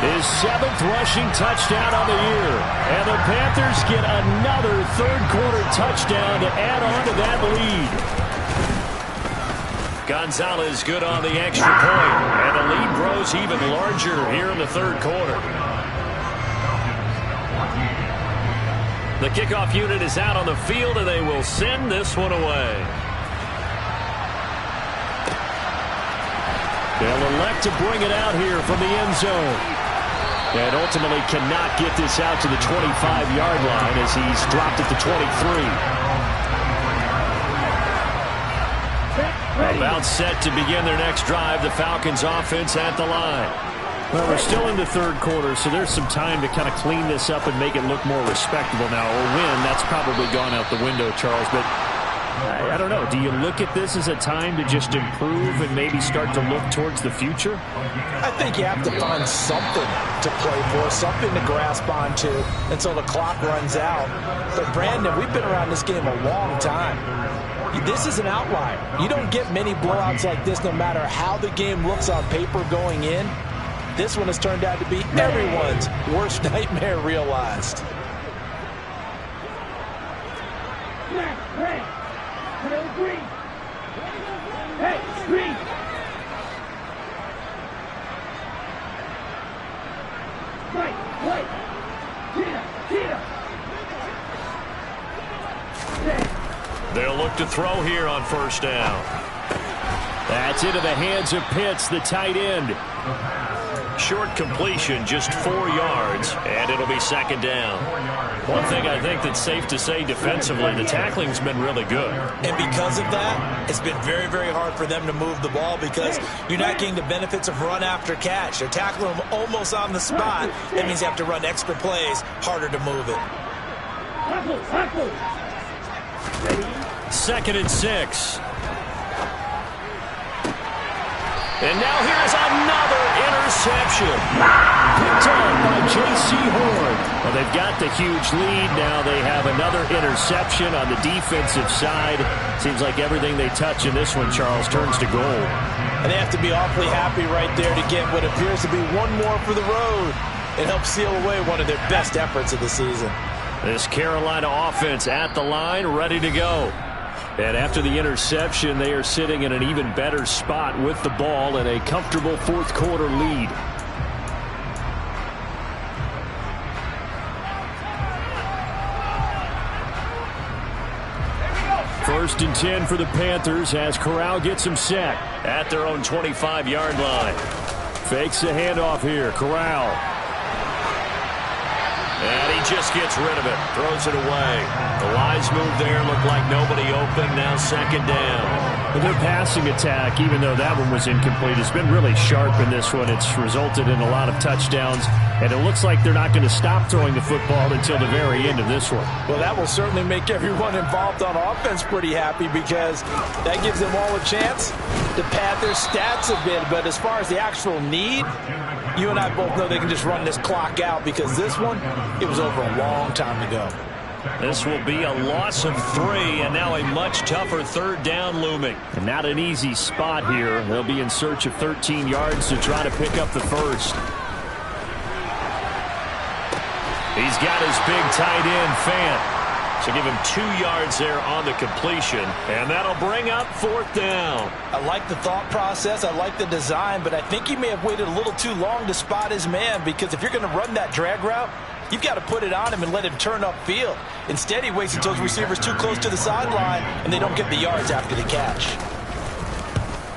his 7th rushing touchdown on the year. And the Panthers get another 3rd-quarter touchdown to add on to that lead. Gonzalez good on the extra point. And the lead grows even larger here in the 3rd quarter. The kickoff unit is out on the field, and they will send this one away. They'll elect to bring it out here from the end zone. And ultimately cannot get this out to the 25-yard line as he's dropped at the 23. About set to begin their next drive, the Falcons offense at the line. Well, we're still in the 3rd quarter, so there's some time to kind of clean this up and make it look more respectable now. Or win, that's probably gone out the window, Charles. But I don't know. Do you look at this as a time to just improve and maybe start to look towards the future? I think you have to find something to play for, something to grasp onto until the clock runs out. But, Brandon, we've been around this game a long time. This is an outlier. You don't get many blowouts like this no matter how the game looks on paper going in. This one has turned out to be everyone's worst nightmare realized. They'll look look to throw here on first down. That's into the hands of Pitts, the tight end. Short completion, just 4 yards, and it'll be second down. One thing I think that's safe to say defensively, the tackling's been really good. And because of that, it's been very, very hard for them to move the ball because you're not getting the benefits of run after catch. They're tackling them almost on the spot. That means you have to run extra plays, harder to move it. 2nd and 6. And now here's another interception. Picked up by J.C. Horn. Well, they've got the huge lead. Now they have another interception on the defensive side. Seems like everything they touch in this one, Charles, turns to gold. And they have to be awfully happy right there to get what appears to be one more for the road. It helps seal away one of their best efforts of the season. This Carolina offense at the line, ready to go. And after the interception, they are sitting in an even better spot with the ball and a comfortable fourth quarter lead. First and 10 for the Panthers as Corral gets him set at their own 25-yard line. Fakes the handoff here. Corral. And he just gets rid of it. Throws it away. The wise move there. Looked like nobody open. Now second down. But their passing attack, even though that one was incomplete, has been really sharp in this one. It's resulted in a lot of touchdowns. And it looks like they're not going to stop throwing the football until the very end of this one. Well, that will certainly make everyone involved on offense pretty happy because that gives them all a chance to pad their stats a bit. But as far as the actual need, you and I both know they can just run this clock out because this one, it was over a long time ago. This will be a loss of 3, and now a much tougher third down looming. And not an easy spot here. They'll be in search of 13 yards to try to pick up the first. He's got his big tight end, Fant. So give him 2 yards there on the completion, and that'll bring up fourth down. I like the thought process. I like the design, but I think he may have waited a little too long to spot his man because if you're going to run that drag route, you've got to put it on him and let him turn upfield. Instead, he waits until his receiver's too close to the sideline, and they don't get the yards after the catch.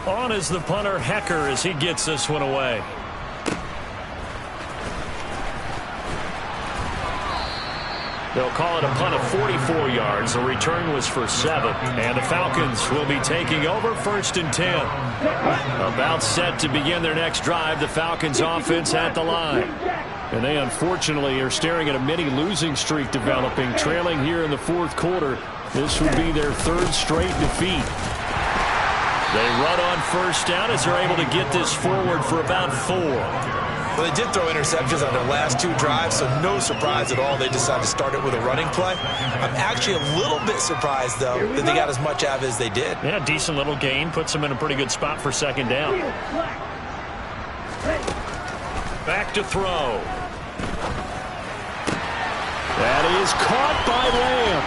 On is the punter, Hecker, as he gets this one away. They'll call it a punt of 44 yards. The return was for 7. And the Falcons will be taking over 1st and 10. About set to begin their next drive. The Falcons offense at the line. And they unfortunately are staring at a mini losing streak developing, trailing here in the fourth quarter. This would be their 3rd straight defeat. They run on first down as they're able to get this forward for about 4. Well, they did throw interceptions on their last 2 drives, so no surprise at all they decided to start it with a running play. I'm actually a little bit surprised, though, that they got as much out of it as they did. Yeah, decent little gain. Puts them in a pretty good spot for second down. Back to throw. That is caught by Lamb.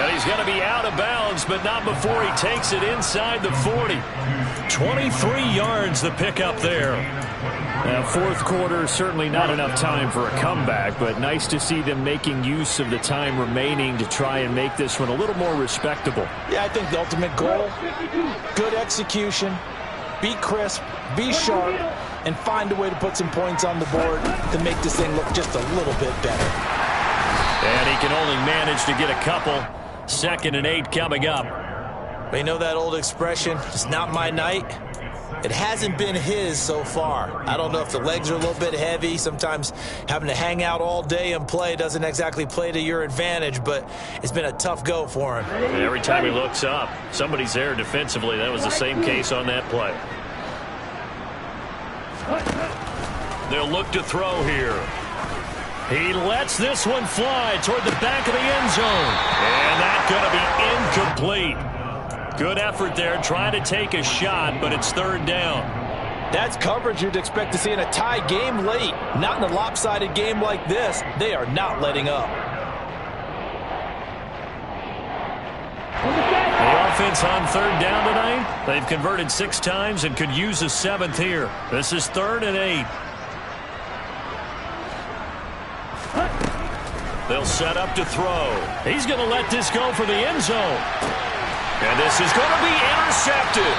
And he's going to be out of bounds, but not before he takes it inside the 40. 23 yards the pickup there. Fourth quarter, certainly not enough time for a comeback, but nice to see them making use of the time remaining to try and make this one a little more respectable. Yeah, I think the ultimate goal, good execution, be crisp, be sharp, and find a way to put some points on the board to make this thing look just a little bit better. And he can only manage to get a couple. 2nd and 8 coming up. But you know that old expression, it's not my night? It hasn't been his so far. I don't know if the legs are a little bit heavy. Sometimes having to hang out all day and play doesn't exactly play to your advantage, but it's been a tough go for him. And every time he looks up, somebody's there defensively. That was the same case on that play. They'll look to throw here. He lets this one fly toward the back of the end zone. And that's going to be incomplete. Good effort there, trying to take a shot, but it's 3rd down. That's coverage you'd expect to see in a tie game late. Not in a lopsided game like this. They are not letting up. The offense on 3rd down tonight. They've converted 6 times and could use a 7th here. This is 3rd and 8. They'll set up to throw. He's going to let this go for the end zone. And this is going to be intercepted.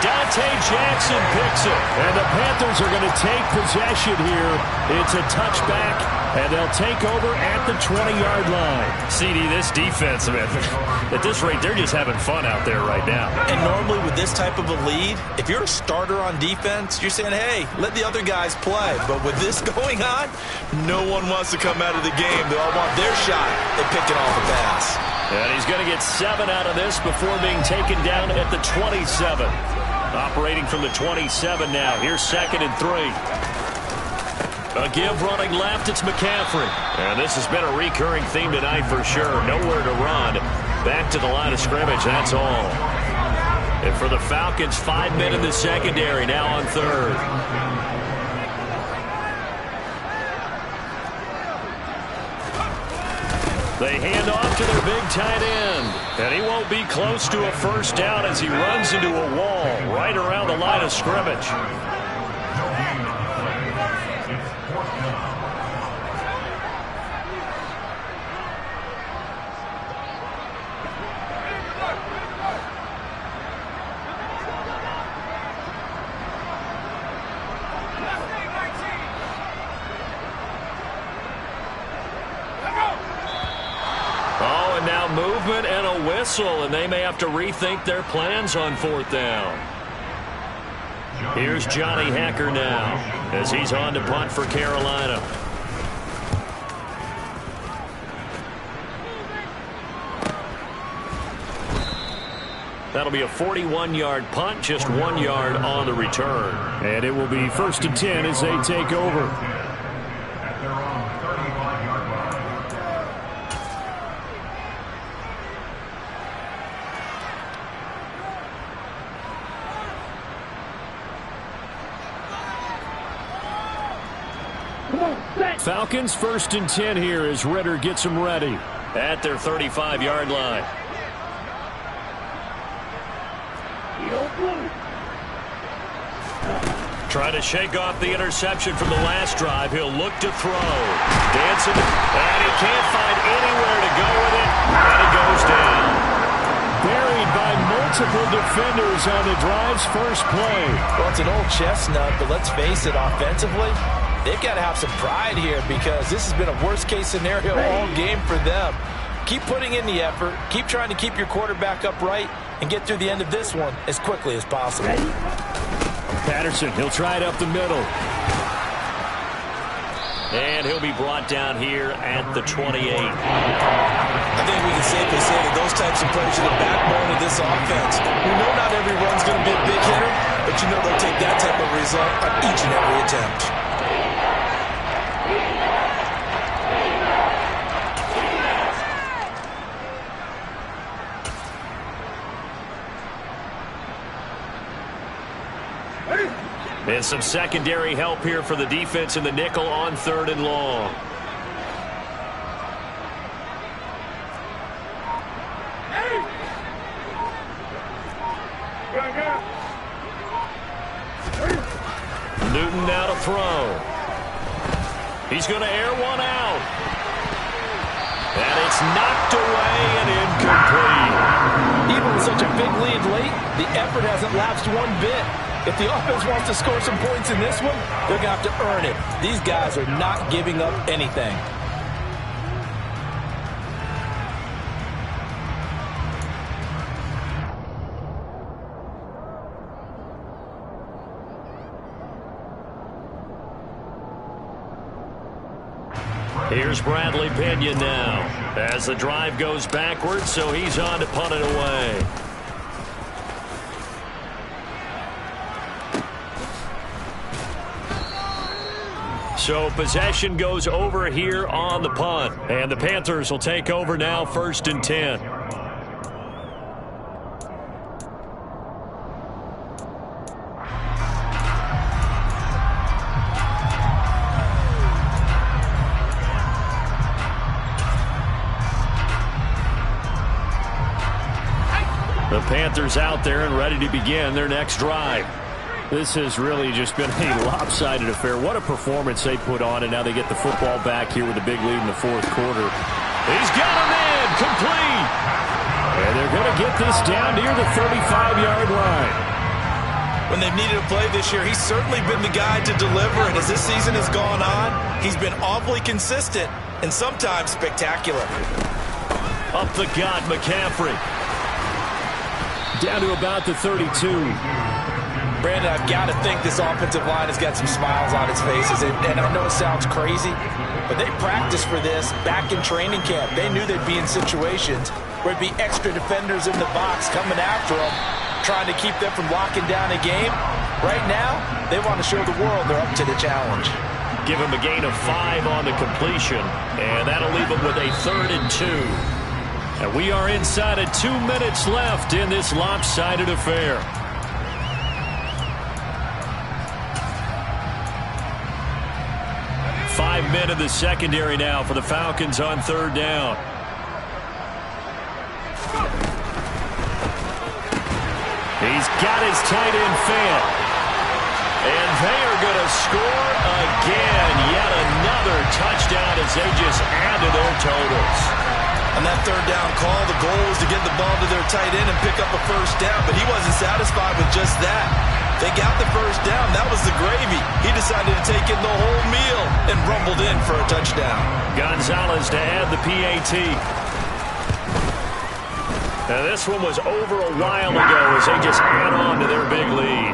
Dante Jackson picks it. And the Panthers are going to take possession here. It's a touchback, and they'll take over at the 20-yard line. CD, this defense, man, at this rate, they're just having fun out there right now. And normally with this type of a lead, if you're a starter on defense, you're saying, hey, let the other guys play. But with this going on, no one wants to come out of the game. They all want their shot at picking off the pass. And he's going to get 7 out of this before being taken down at the 27. Operating from the 27 now. Here's 2nd and 3. A give running left. It's McCaffrey. And this has been a recurring theme tonight for sure. Nowhere to run. Back to the line of scrimmage. That's all. And for the Falcons, 5 men in the secondary now on 3rd. They hand off to their big tight end. And he won't be close to a first down as he runs into a wall right around the line of scrimmage. Movement and a whistle, and they may have to rethink their plans on 4th down. Here's Johnny Hacker now as he's on to punt for Carolina. That'll be a 41-yard punt, just 1 yard on the return. And it will be 1st and 10 as they take over. Falcons 1st and 10 here as Ritter gets them ready at their 35-yard line. Trying to shake off the interception from the last drive. He'll look to throw. Dancing, and he can't find anywhere to go with it, and it goes down. Buried by multiple defenders on the drive's first play. Well, it's an old chestnut, but let's face it, offensively, they've got to have some pride here because this has been a worst-case scenario all game for them. Keep putting in the effort. Keep trying to keep your quarterback upright and get through the end of this one as quickly as possible. Patterson, he'll try it up the middle. And he'll be brought down here at the 28. I think we can safely say that those types of plays are the backbone of this offense. We know not every run's going to be a big hitter, but you know they'll take that type of result on each and every attempt. And some secondary help here for the defense in the nickel on 3rd and long. Newton now to throw. He's going to air one out. And it's knocked away and incomplete. Even with such a big lead late, the effort hasn't lapsed one bit. If the offense wants to score some points in this one, they're going to have to earn it. These guys are not giving up anything. Here's Bradley Pinion now as the drive goes backwards, so he's on to punt it away. So possession goes over here on the punt. And the Panthers will take over now 1st and 10. The Panthers out there and ready to begin their next drive. This has really just been a lopsided affair. What a performance they put on, and now they get the football back here with a big lead in the 4th quarter. He's got him in, complete. And they're going to get this down near the 35-yard line. When they've needed a play this year, he's certainly been the guy to deliver. And as this season has gone on, he's been awfully consistent and sometimes spectacular. Up the gut, McCaffrey. Down to about the 32. Brandon, I've got to think this offensive line has got some smiles on its faces. And I know it sounds crazy, but they practiced for this back in training camp. They knew they'd be in situations where it'd be extra defenders in the box coming after them, trying to keep them from locking down a game. Right now, they want to show the world they're up to the challenge. Give him a gain of 5 on the completion, and that'll leave him with a 3rd and 2. And we are inside of 2 minutes left in this lopsided affair. Five men in the secondary now for the Falcons on 3rd down. He's got his tight end fan. And they are going to score again. Yet another touchdown as they just add to their totals. On that 3rd down call, the goal was to get the ball to their tight end and pick up a 1st down, but he wasn't satisfied with just that. They got the 1st down. That was the gravy. He decided to take in the whole meal and rumbled in for a touchdown. Gonzalez to add the PAT. Now this one was over a while ago as they just add on to their big lead.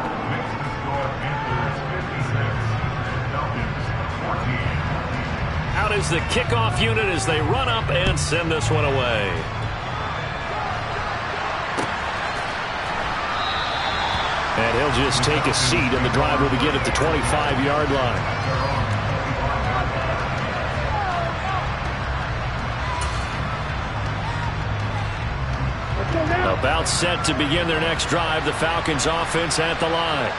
Out is the kickoff unit as they run up and send this one away. And he'll just take a seat, and the drive will begin at the 25-yard line. About set to begin their next drive, the Falcons offense at the line.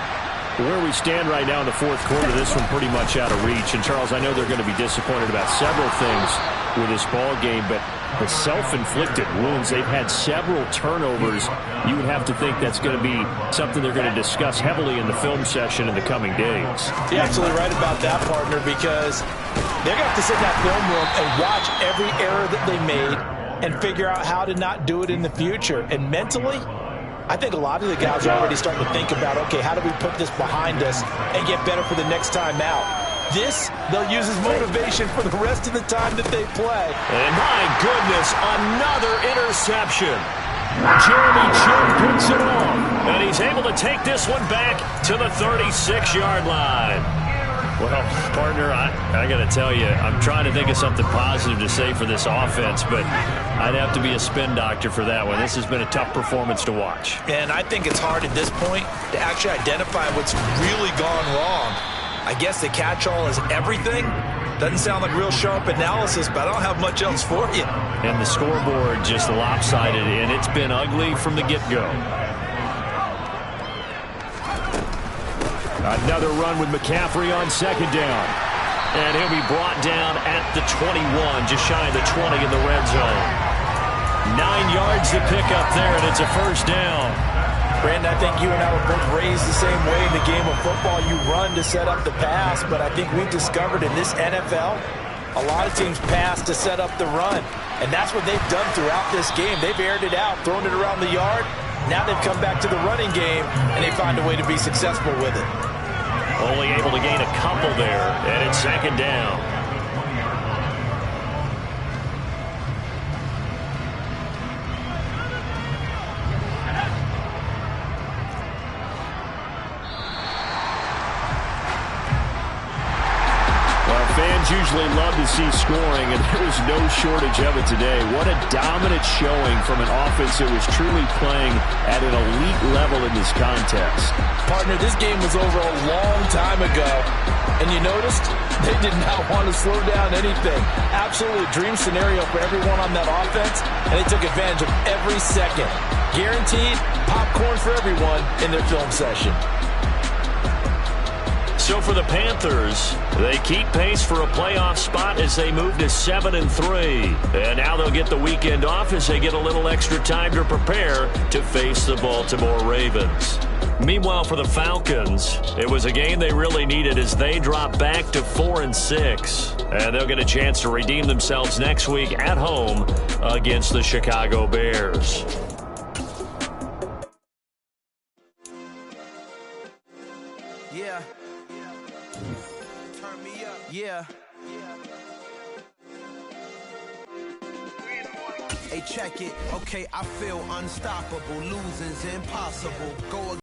Where we stand right now in the 4th quarter, this one pretty much out of reach. And, Charles, I know they're going to be disappointed about several things with this ball game, but the self-inflicted wounds, they've had several turnovers. You would have to think that's going to be something they're going to discuss heavily in the film session in the coming days. You're absolutely right about that, partner, because they're going to have to sit in that film room and watch every error that they made and figure out how to not do it in the future. And mentally, I think a lot of the guys are already starting to think about, okay, how do we put this behind us and get better for the next time out? This, they'll use as motivation for the rest of the time that they play. And my goodness, another interception. Jeremy Chin picks it off. And he's able to take this one back to the 36-yard line. Well, partner, I got to tell you, I'm trying to think of something positive to say for this offense, but I'd have to be a spin doctor for that one. This has been a tough performance to watch. And I think it's hard at this point to actually identify what's really gone wrong. I guess the catch-all is everything. Doesn't sound like real sharp analysis, but I don't have much else for you. And the scoreboard just lopsided, and it's been ugly from the get-go. Another run with McCaffrey on 2nd down. And he'll be brought down at the 21, just shy of the 20 in the red zone. 9 yards to pick up there, and it's a 1st down. Brandon, I think you and I were both raised the same way in the game of football. You run to set up the pass, but I think we've discovered in this NFL, a lot of teams pass to set up the run. And that's what they've done throughout this game. They've aired it out, thrown it around the yard. Now they've come back to the running game, and they find a way to be successful with it. Only able to gain a couple there, and it's 2nd down. Fans usually love to see scoring, and there was no shortage of it today. What a dominant showing from an offense that was truly playing at an elite level in this contest. Partner, this game was over a long time ago, and you noticed they did not want to slow down anything. Absolutely a dream scenario for everyone on that offense, and they took advantage of every second. Guaranteed popcorn for everyone in their film session. So for the Panthers, they keep pace for a playoff spot as they move to 7-3. And now they'll get the weekend off as they get a little extra time to prepare to face the Baltimore Ravens. Meanwhile, for the Falcons, it was a game they really needed as they drop back to 4-6. And they'll get a chance to redeem themselves next week at home against the Chicago Bears. Yeah. Turn me up. Yeah. Hey, check it. Okay, I feel unstoppable. Losing's impossible. Go